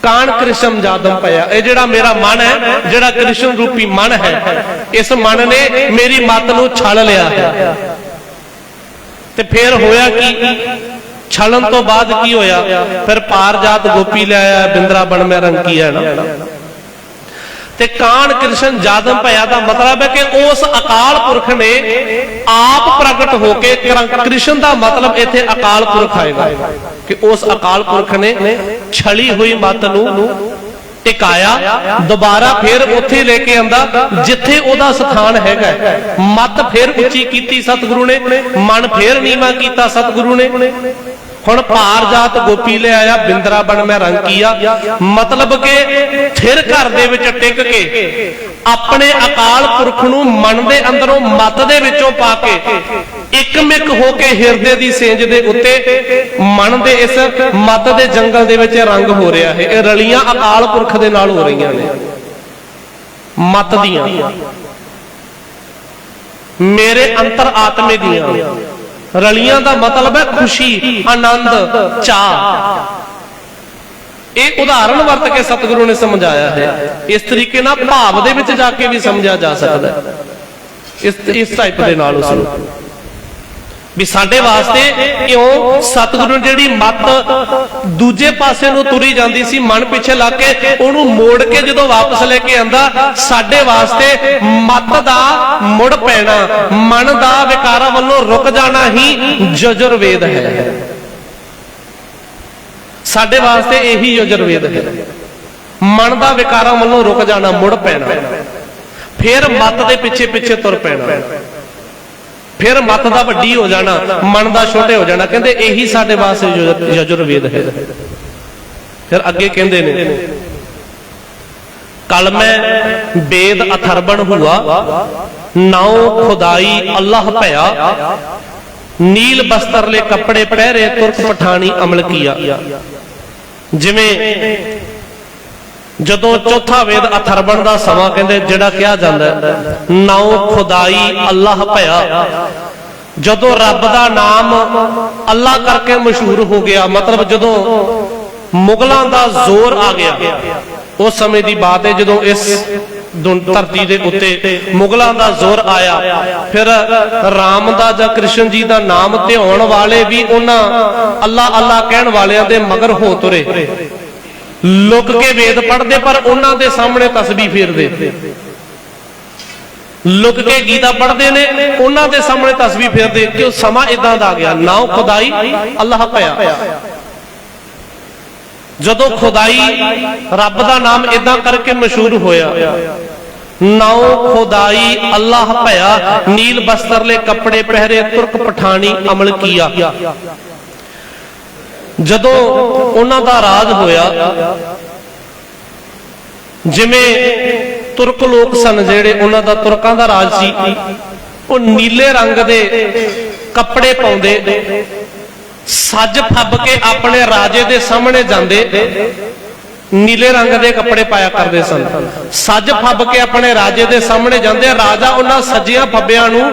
कान कृष्ण जादम पाया, ये जिहड़ा मेरा मन है, जिहड़ा कृष्ण रूपी मन है, इस मन ने मेरी मत नूं छल लिया है। ते फिर होया की? छलन तो बाद की होया? फिर पार जात गोपी ले आया, बिंद्रा बन में रंग किया ना। ते कान कृष्ण जादम पाया दा मतलब है कि उस अकाल पुरख ने आप प्रगट होके, कृष्ण दा मतलब इत्थे अकाल पुरख आएगा कि उस अकाल पुरख ने छली हुई मत नूं टिकाया, दोबारा फिर उत्थे लेके आंदा जिथे ओदा स्थान हैगा। मत फिर उच्ची कीती सतगुरु ने, मन फिर नीवा कीता सतगुरु ने। हुण पार जात गोपी ले आया, बिंद्रा बन में रंग किया, मतलब के थिर घर दे विच टिक के अपने अकाल पुरख नूं मन दे अंदरों मत दे विचों पा के इकमिक होके हिरदे दी सेंज दे उत्ते मन दे इस मत दे जंगल दे विच रंग हो रहा है। ये रलियां अकाल पुरख दे नाल हो रही ने, मत दियां, मेरे अंतर आत्मे दियां। रलियां दा मतलब है खुशी, आनंद, चाह। एक उदाहरण वर्त के सतगुरु ने समझाया है। इस तरीके ना भाव दे विच जाके भी समझा जा सकता है, इस टाइप दे नाल उसनूं भी साडे वास्ते क्यों सतगुरु जिहड़ी मत दूजे पासे नूं तुरी जांदी सी, मन पिछे लग के ओनू मोड़ के जदों वापस लेके आंदा, साडे वास्ते मत दा मुड़ पैना, मन दा विकारां वल्लों रुक जाना ही यजुर्वेद है। साडे वास्ते यही यजुर्वेद है, मन दा विकारां वल्लों रुक जाना, मुड़ पैना, फिर मत दे पिछे पिछे तुर पैना, फिर मत दा वड्डी हो जाना, मन दा छोटे हो जाना। कहंदे यही साडे वास्ते यजुर्वेद है। फिर अगे कहंदे ने कल मैं वेद अथर्वण हुआ, नाउ खुदाई अल्लाह भया, नील बस्तर ले कपड़े पहरे तुर्क पठानी अमल किया। जिवें जदों चौथा वेद अथर्वण का समा कहते जिहड़ा कहा जाता है नाउ खुदाई अल्लाह भया, जदों रब का नाम अल्लाह करके मशहूर हो गया, मतलब जदों मुगलों का जोर आ गया, उस समय की बात है जदों इस धरती के उत्ते मुगलों का जोर आया, फिर राम का जां कृष्ण जी का नाम ध्यान वाले भी उन्हां अल्लाह अल्लाह कहण वालियां दे मगर हो तुरे, लुक के वेद पढ़ते पर उन्हां दे सामने तस्बीह फेरदे, लुक के गीता पढ़ते ने उन्हां दे सामने तस्बीह फेरदे, क्यों समा इदां दा आ गया। नाउ खुदाई अल्लाह भया, जदों खुदाई रब का नाम इदां करके मशहूर होया, नाउ खुदाई अल्लाह भया, नील बस्तर ले कपड़े पहरे तुर्क पठानी अमल किया। जदों उन्हां दा राज होया, जिवें तुर्क लोग सन जेड़े उन्हां दा तुर्कां दा राज सी, वो नीले रंग दे कपड़े पाउंदे, सज फब के अपने राजे दे सामने जांदे, नीले रंग दे कपड़े पाया करते सन, सज फब के अपने राजे दे सामने जांदे, राजा उन्हां सजियां फब्बियां नूं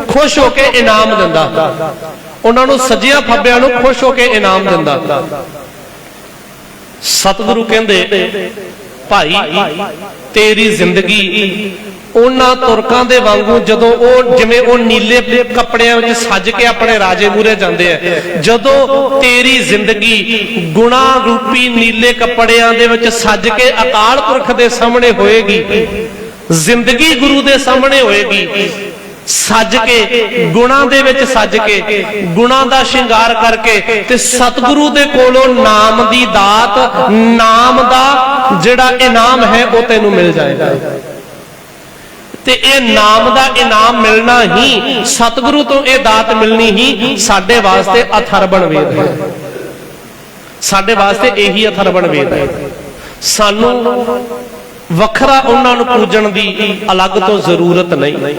खुश होके इनाम दिंदा, उन्होंने सजिया फब्बिया खुश होकर इनाम दिंदा। सतगुरु कहंदे भाई तेरी जिंदगी उन्हां तुरकां दे वांगू जदों ओ जिवें ओ नीले कपड़ियां विच सज के अपने राजे मूहरे जांदे है, जदों तेरी जिंदगी गुणा रूपी नीले कपड़ियां दे विच सज के अकाल पुरख दे सामने होएगी, जिंदगी गुरु दे सामने होएगी, सज के गुणा दे विच सज के गुणा दा श्रृंगार करके ते सतगुरु दे कोलों नाम दी दात, नाम दा जिहड़ा इनाम है वो तैनूं मिल जाएगा। ते ये नाम दा इनाम मिलना ही, सतगुरु तो ये दात मिलनी ही साडे वास्ते अथर्वण वेद है, साडे वास्ते यही अथर्वण वेद है। सानू वखरा उन्हां नूं पूजण दी अलग तो जरूरत नहीं,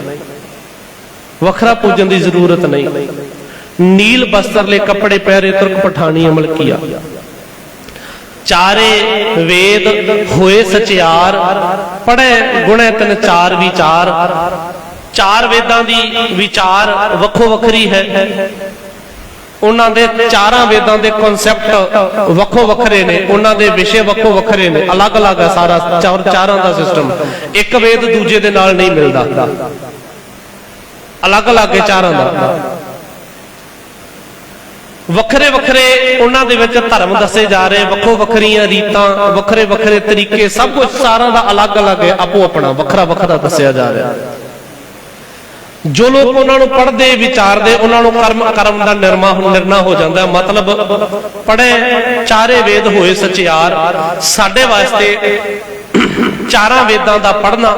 वखरा पूजन की जरूरत नहीं। नील बस्तर ले कपड़े पहरे तुर्क पठानी अमल किया, चारे वेद होए सचियार, पढ़े गुणे तन चार विचार, चार वेदां दी विचार वखो वखरी है, उन्हां दे चारां वेदां दे कॉन्सैप्ट वखो वखरे ने, उन्हां दे विषय वखो वखरे ने, अलग अलग है सारा चारां दा सिस्टम, एक वेद दूजे दे नाल नहीं मिलदा, अलग अलग है चारां दा, वखरे वखरे उन्हां दे विच धर्म दसे जा रहे, वखो वखरियां रीतां, वखरे वखरे तरीके, सब कुछ सारा दा अलग अलग है, आपो अपना वखरा वखरा दसिया जा रहा है। जो लोग उन्होंने पढ़ते विचारते उन्होंने कर्म का निर्णय हो जाता है, मतलब पढ़े चारे वेद होए सचियार, साडे वास्ते चारां वेदां दा पढ़ना,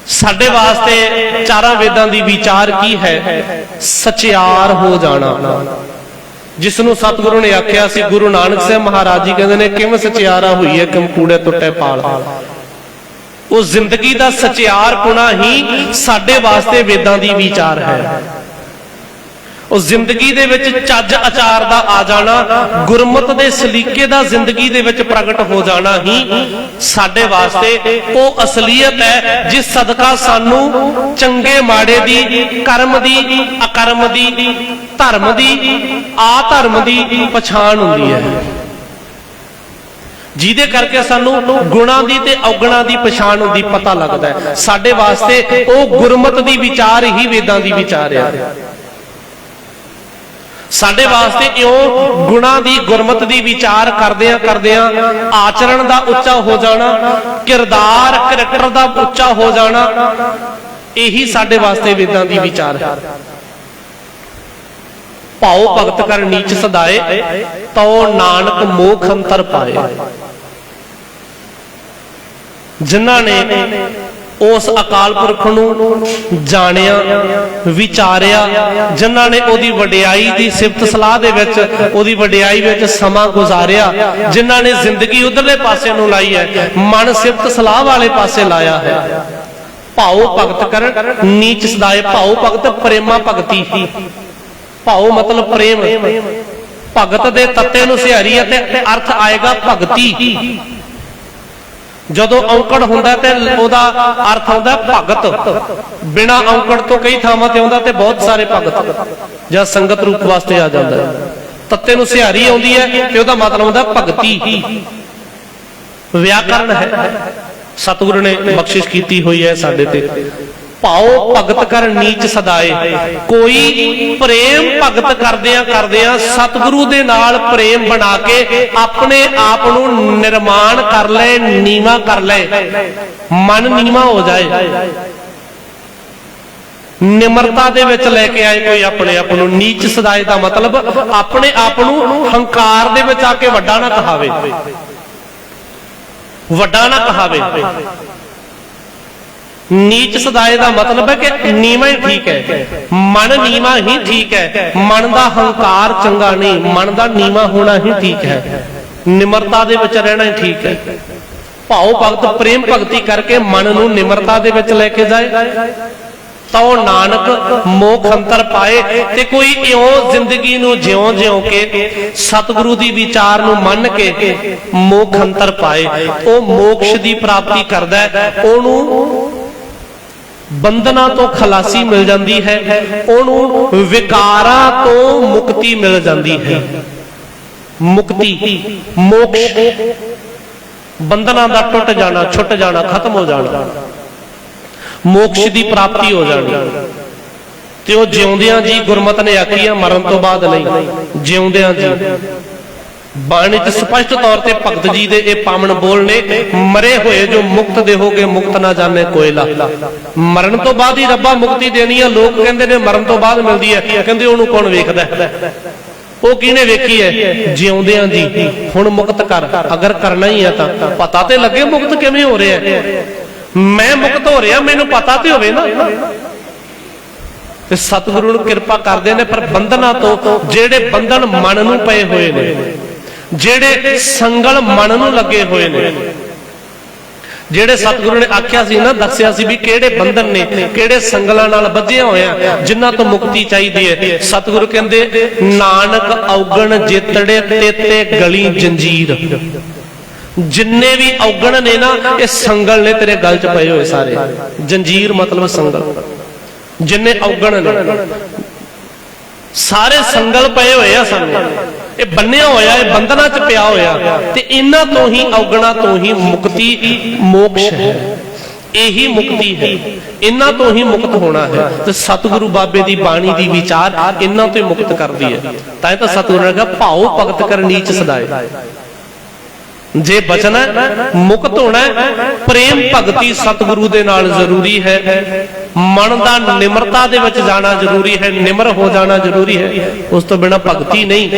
साडे वास्ते चारां वेदां दी विचार की है, सचियार हो जाना, जिसनों सतगुरु ने आख्या सी, गुरु नानक साहब महाराज जी कहते हैं किवें सचियारा हुई है किम कूड़े टुटे पाल, उस जिंदगी का सचियार पुना ही साडे वास्ते वेदां दी विचार है। उस जिंदगी दे विच चज आचार दा आ जाना, गुरमत दे सलीके दा जिंदगी दे विच प्रगट हो जाना ही साडे वास्ते वो असलीयत है, जिस सदका सानू चंगे माड़े दी, कर्म दी, अकर्म दी, धर्म दी, आधर्म दी पछाण हुंदी है, जिहदे करके सानू गुणा दी ते अवगुणा दी पछाण हुंदी पता लगदा है। साडे वास्ते वो गुरमत दी विचार ही वेदां दी विचार है, साडे वास्ते इउं गुणा दी गुरमत दी विचार करदियां करदियां आचरण दा उच्चा हो जाना, किरदार करैक्टर दा उच्चा हो जाना, यही साडे वास्ते वेदां दी विचार है। भाओ भगत कर नीच सदाए, तो नानक मोख अंतर पाए। जिन्हां ने उस अकाल पुरख नूं जानिया विचारिया, जिन्हां ने ओदी वडियाई दी सिफत सलाह दे विच, ओदी वडियाई विच समा गुजारिया, जिन्हां ने जिंदगी उधरले पासे नूं लाई है, मन सिफत सलाह वाले पासे लाया है, ਭਾਉ ਭਗਤ ਕਰਨ ਨੀਚ ਸਦਾਏ। ਭਾਉ ਭਗਤ ਪ੍ਰੇਮਾ ਭਗਤੀ। ਭਾਉ ਮਤਲਬ ਪ੍ਰੇਮ। ਭਗਤ ਦੇ ਤੱਤੇ ਨੂੰ ਸਿਹਾਰੀ ਅਤੇ ਅਰਥ ਆਏਗਾ ਭਗਤੀ। ਜਦੋਂ ਔਂਕੜ ਹੁੰਦਾ ਤੇ ਉਹਦਾ ਅਰਥ ਆਉਂਦਾ ਭਗਤ। ਬਿਨਾ ਔਂਕੜ ਤੋਂ ਕਈ ਥਾਵਾਂ ਤੇ ਆਉਂਦਾ ਤੇ ਬਹੁਤ ਸਾਰੇ ਭਗਤ ਜਾਂ ਸੰਗਤ ਰੂਪ ਵਾਸਤੇ ਆ ਜਾਂਦਾ ਹੈ। ਤੱਤੇ ਨੂੰ ਸਿਹਾਰੀ ਆਉਂਦੀ ਹੈ ਤੇ ਉਹਦਾ ਮਤਲਬ ਹੁੰਦਾ ਭਗਤੀ। ਵਿਆਕਰਨ ਹੈ, ਸਤਿਗੁਰੂ ਨੇ ਬਖਸ਼ਿਸ਼ ਕੀਤੀ ਹੋਈ ਹੈ ਸਾਡੇ ਤੇ। ਭਾਉ ਭਗਤ ਕਰ ਨੀਚ ਸਦਾਏ। ਕੋਈ ਪ੍ਰੇਮ ਭਗਤ ਕਰਦਿਆਂ ਸਤਿਗੁਰੂ ਦੇ ਨਾਲ ਪ੍ਰੇਮ ਬਣਾ ਕੇ ਆਪਣੇ ਆਪ ਨੂੰ ਨਿਰਮਾਣ ਕਰ ਲੈ, ਨੀਵਾਂ ਕਰ ਲੈ, ਮਨ ਨੀਵਾਂ ਹੋ ਜਾਏ, ਨਿਮਰਤਾ ਦੇ ਵਿੱਚ ਲੈ ਕੇ ਆਏ ਕੋਈ ਆਪਣੇ ਆਪ ਨੂੰ। ਨੀਚ ਸਦਾਏ ਦਾ ਮਤਲਬ ਆਪਣੇ ਆਪ ਨੂੰ ਹੰਕਾਰ ਦੇ ਵਿੱਚ ਆ ਕੇ ਵੱਡਾ ਨਾ ਕਹਾਵੇ, ਵੱਡਾ ਨਾ ਕਹਾਵੇ। ਨੀਚ ਸਦਾਏ ਦਾ ਮਤਲਬ ਹੈ ਕਿ ਨੀਵਾਂ ਹੀ ਠੀਕ ਹੈ, ਮਨ ਨੀਵਾਂ ਹੀ ਠੀਕ ਹੈ। ਮਨ ਦਾ ਹੰਕਾਰ ਚੰਗਾ ਨਹੀਂ, ਮਨ ਦਾ ਨੀਵਾਂ ਹੋਣਾ ਹੀ ਠੀਕ ਹੈ, ਨਿਮਰਤਾ ਦੇ ਵਿੱਚ ਰਹਿਣਾ ਹੀ ਠੀਕ ਹੈ। ਭਾਉ ਭਗਤ ਪ੍ਰੇਮ ਭਗਤੀ ਕਰਕੇ ਮਨ ਨੂੰ ਨਿਮਰਤਾ ਦੇ ਵਿੱਚ ਲੈ ਕੇ ਜਾਏ ਤਾਂ ਉਹ ਨਾਨਕ ਮੋਖ ਅੰਤਰ ਪਾਏ। ਤੇ ਕੋਈ ਇਉਂ ਜ਼ਿੰਦਗੀ ਨੂੰ ਜਿਉਂ ਕੇ ਸਤਿਗੁਰੂ ਦੀ ਵਿਚਾਰ ਨੂੰ ਮੰਨ ਕੇ ਮੋਖ ਅੰਤਰ ਪਾਏ, ਉਹ ਮੋਕਸ਼ ਦੀ ਪ੍ਰਾਪਤੀ ਕਰਦਾ ਹੈ। ਉਹਨੂੰ ਬੰਧਨਾਂ ਤੋਂ ਖਲਾਸੀ ਮਿਲ ਜਾਂਦੀ ਹੈ, ਉਹਨੂੰ ਵਿਕਾਰਾਂ ਤੋਂ ਮੁਕਤੀ ਮਿਲ ਜਾਂਦੀ ਹੈ। ਮੁਕਤੀ, ਮੋਕਸ਼, ਬੰਧਨਾਂ ਦਾ ਟੁੱਟ ਜਾਣਾ, ਛੁੱਟ ਜਾਣਾ, ਖਤਮ ਹੋ ਜਾਣਾ, ਮੋਕਸ਼ ਦੀ ਪ੍ਰਾਪਤੀ ਹੋ ਜਾਣੀ। ਤੇ ਉਹ ਜਿਉਂਦਿਆਂ ਜੀ ਗੁਰਮਤਿ ਨੇ ਆਖੀ ਆ, ਮਰਨ ਤੋਂ ਬਾਅਦ ਨਹੀਂ, ਜਿਉਂਦਿਆਂ ਜੀ। ਬਾਣੀ ਚ ਸਪਸ਼ਟ ਤੌਰ ਤੇ ਭਗਤ ਜੀ ਦੇ ਇਹ ਪਾਵਨ ਬੋਲ ਨੇ, ਮਰੇ ਹੋਏ ਜੋ ਮੁਕਤ ਦੇਹੋਗੇ ਮੁਕਤ ਨਾ ਜਾਣੇ ਕੋਇਲਾ। ਮਰਨ ਤੋਂ ਬਾਅਦ ਹੀ ਰੱਬਾ ਮੁਕਤੀ ਦੇਣੀ ਆ। ਲੋਕ ਕਹਿੰਦੇ ਨੇ ਮਰਨ ਤੋਂ ਬਾਅਦ ਮਿਲਦੀ ਹੈ, ਕਹਿੰਦੇ ਉਹਨੂੰ ਕੌਣ ਵੇਖਦਾ? ਉਹ ਕਿਹਨੇ ਵੇਖੀ ਹੈ? ਜਿਉਂਦਿਆਂ ਜੀ। ਹੁਣ ਮੁਕਤ ਕਰ, ਅਗਰ ਕਰਨਾ ਹੀ ਹੈ ਤਾਂ ਪਤਾ ਤੇ ਲੱਗੇ ਮੁਕਤ ਕਿਵੇਂ ਹੋ ਰਿਹਾ ਹੈ। ਮੈਂ ਮੁਕਤ ਹੋ ਰਿਹਾ, ਮੈਨੂੰ ਪਤਾ ਤੇ ਹੋਵੇ ਨਾ। ਤੇ ਸਤਿਗੁਰੂ ਨੂੰ ਕਿਰਪਾ ਕਰਦੇ ਨੇ, ਪਰ ਬੰਧਨਾਂ ਤੋਂ, ਜਿਹੜੇ ਬੰਧਨ ਮਨ ਨੂੰ ਪਏ ਹੋਏ ਨੇ, ਜਿਹੜੇ ਸੰਗਲ ਮਨ ਨੂੰ ਲੱਗੇ ਹੋਏ ਨੇ, ਜਿਹੜੇ ਸਤਿਗੁਰੂ ਨੇ ਆਖਿਆ ਸੀ ਨਾ, ਦੱਸਿਆ ਸੀ ਵੀ ਕਿਹੜੇ ਬੰਧਨ ਨੇ, ਕਿਹੜੇ ਸੰਗਲਾਂ ਨਾਲ ਬੱਝਿਆ ਹੋਇਆ, ਜਿਨ੍ਹਾਂ ਤੋਂ ਮੁਕਤੀ ਚਾਹੀਦੀ ਹੈ। ਸਤਿਗੁਰੂ ਕਹਿੰਦੇ ਨਾਨਕ ਔਗਣ ਜਿਤੜੇ ਤੇਤੇ ਗਲੀ ਜੰਜੀਰ। ਜਿੰਨੇ ਵੀ ਔਗਣ ਨੇ ਨਾ, ਇਹ ਸੰਗਲ ਨੇ ਤੇਰੇ ਗਲ 'ਚ ਪਏ ਹੋਏ ਸਾਰੇ। ਜੰਜੀਰ ਮਤਲਬ ਸੰਗਲ। ਜਿੰਨੇ ਔਗਣ ਨੇ ਸਾਰੇ ਸੰਗਲ ਪਏ ਹੋਏ ਆ ਸਾਨੂੰ, ਇਹ ਬੰਨਿਆ ਹੋਇਆ, ਇਹ ਬੰਧਨਾਂ 'ਚ ਪਿਆ ਹੋਇਆ। ਤੇ ਇਹਨਾਂ ਤੋਂ ਹੀ, ਔਗਣਾਂ ਤੋਂ ਹੀ ਮੁਕਤੀ, ਮੋਕਸ਼ ਹੈ। ਇਹੀ ਮੁਕਤੀ ਹੈ, ਇਹਨਾਂ ਤੋਂ ਹੀ ਮੁਕਤ ਹੋਣਾ ਹੈ। ਤੇ ਸਤਿਗੁਰੂ ਬਾਬੇ ਦੀ ਬਾਣੀ ਦੀ ਵਿਚਾਰ ਇਹਨਾਂ ਤੋਂ ਹੀ ਮੁਕਤ ਕਰਦੀ ਹੈ। ਤਾਂ ਇਹ ਤਾਂ ਸਤਿਗੁਰੂ ਨੇ ਕਿਹਾ ਭਾਉ ਭਗਤ ਕਰ ਨੀਚ ਸਦਾਏ। ਜੇ ਬਚਣਾ, ਮੁਕਤ ਹੋਣਾ, ਪ੍ਰੇਮ ਭਗਤੀ ਸਤਿਗੁਰੂ ਦੇ ਨਾਲ ਜ਼ਰੂਰੀ ਹੈ। ਮਨ ਦਾ ਨਿਮਰਤਾ ਦੇ ਵਿੱਚ ਜਾਣਾ ਜ਼ਰੂਰੀ ਹੈ, ਨਿਮਰ ਹੋ ਜਾਣਾ ਜ਼ਰੂਰੀ ਹੈ। ਉਸ ਤੋਂ ਬਿਨਾਂ ਭਗਤੀ ਨਹੀਂ।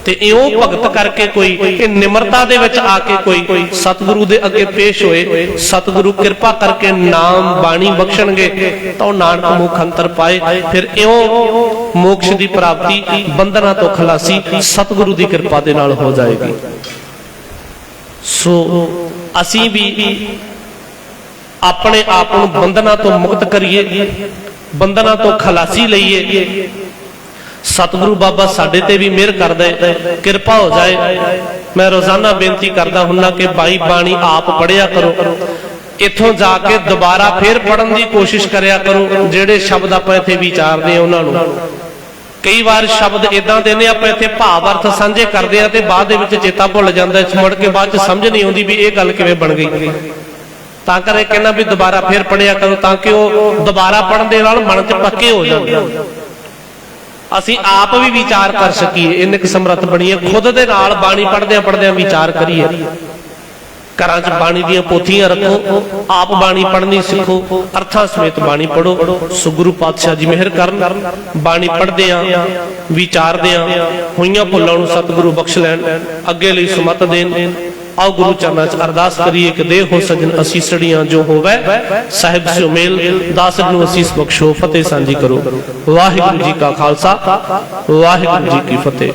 ਤੇ ਇਉਂ ਭਗਤ ਕਰਕੇ ਕੋਈ ਇਹ ਨਿਮਰਤਾ ਦੇ ਵਿੱਚ ਆ ਕੇ ਕੋਈ ਸਤਿਗੁਰੂ ਦੇ ਅੱਗੇ ਪੇਸ਼ ਹੋਏ, ਸਤਿਗੁਰੂ ਕਿਰਪਾ ਕਰਕੇ ਨਾਮ ਬਾਣੀ ਬਖਸ਼ਣਗੇ ਤਾਂ ਉਹ ਨਾਨਕ ਮੁਖ ਅੰਤਰ ਪਾਏ। ਫਿਰ ਇਉਂ ਮੋਕਸ਼ ਦੀ ਪ੍ਰਾਪਤੀ, ਬੰਧਨਾਂ ਤੋਂ ਖਲਾਸੀ ਸਤਿਗੁਰੂ ਦੀ ਕਿਰਪਾ ਦੇ ਨਾਲ ਹੋ ਜਾਏਗੀ। ਸੋ ਅਸੀਂ ਵੀ ਆਪਣੇ ਆਪ ਨੂੰ ਬੰਧਨਾਂ ਤੋਂ ਮੁਕਤ ਕਰੀਏ, ਬੰਧਨਾਂ ਤੋਂ ਖਲਾਸੀ ਲਈਏ। ਸਤਿਗੁਰੂ ਬਾਬਾ ਸਾਡੇ ਤੇ ਵੀ ਮਿਹਰ ਕਰਦਾ, ਕਿਰਪਾ ਹੋ ਜਾਏ। ਮੈਂ ਰੋਜ਼ਾਨਾ ਬੇਨਤੀ ਕਰਦਾ ਹੁੰਨਾ ਕਿ ਬਾਈ ਬਾਣੀ ਆਪ ਪੜ੍ਹਿਆ ਕਰੋ, ਇੱਥੋਂ ਜਾ ਕੇ ਦੁਬਾਰਾ ਫੇਰ ਪੜ੍ਹਨ ਦੀ ਕੋਸ਼ਿਸ਼ ਕਰਿਆ ਕਰੋ। ਜਿਹੜੇ ਸ਼ਬਦ ਆਪਾਂ ਇੱਥੇ ਵਿਚਾਰਦੇ ਆ ਉਹਨਾਂ ਨੂੰ, ਕਈ ਵਾਰ ਸ਼ਬਦ ਇਦਾਂ ਦੇ ਨੇ, ਆਪਾਂ ਇੱਥੇ ਭਾਵ ਅਰਥ ਸਾਂਝੇ ਕਰਦੇ ਆ ਤੇ ਬਾਅਦ ਦੇ ਵਿੱਚ ਚੇਤਾ ਭੁੱਲ ਜਾਂਦਾ, ਮੁੜ ਕੇ ਬਾਅਦ ਚ ਸਮਝ ਨਹੀਂ ਆਉਂਦੀ ਵੀ ਇਹ ਗੱਲ ਕਿਵੇਂ ਬਣ ਗਈ। ਤਾਂ ਕਰਕੇ ਕਹਿੰਦਾ ਵੀ ਦੁਬਾਰਾ ਫੇਰ ਪੜ੍ਹਿਆ ਕਰੋ, ਤਾਂ ਕਿ ਉਹ ਦੁਬਾਰਾ ਪੜ੍ਹਨ ਦੇ ਨਾਲ ਮਨ 'ਚ ਪੱਕੇ ਹੋ ਜਾਣ। ਅਸੀਂ ਆਪ ਵੀ ਵਿਚਾਰ ਕਰ ਸਕੀਏ, ਇੰਨੇ ਕੁ ਸਮਰੱਥ ਬਣੀਏ, ਖੁਦ ਦੇ ਨਾਲ ਬਾਣੀ ਪੜ੍ਹਦਿਆਂ ਵਿਚਾਰ ਕਰੀਏ। ਘਰਾਂ 'ਚ ਬਾਣੀ ਦੀਆਂ ਪੋਥੀਆਂ ਰੱਖੋ, ਆਪ ਬਾਣੀ ਪੜ੍ਹਨੀ ਸਿੱਖੋ, ਅਰਥਾਂ ਸਮੇਤ ਬਾਣੀ ਪੜ੍ਹੋ। ਸੋ ਗੁਰੂ ਪਾਤਸ਼ਾਹ ਜੀ ਮਿਹਰ ਕਰਨ, ਬਾਣੀ ਪੜ੍ਹਦਿਆਂ ਵਿਚਾਰਦਿਆਂ ਹੋਈਆਂ ਭੁੱਲਾਂ ਨੂੰ ਸਤਿਗੁਰੂ ਬਖਸ਼ ਲੈਣ, ਅੱਗੇ ਲਈ ਸੁਮਤ ਦੇਣ। ਆਓ ਗੁਰੂ ਚਰਨਾਂ 'ਚ ਅਰਦਾਸ ਕਰੀਏ ਕਿ ਦੇ ਹੋ ਸਜਣ ਅਸੀਸੜੀਆਂ ਜੋ ਹੋਵੇ, ਸਾਹਿਬ ਸਿਓ ਮੇਲ, ਦਾਸ ਨੂੰ ਅਸੀਸ ਬਖਸ਼ੋ, ਫਤਿਹ ਸਾਂਝੀ ਕਰੋ। ਵਾਹਿਗੁਰੂ ਜੀ ਕਾ ਖਾਲਸਾ, ਵਾਹਿਗੁਰੂ ਜੀ ਕੀ ਫਤਿਹ।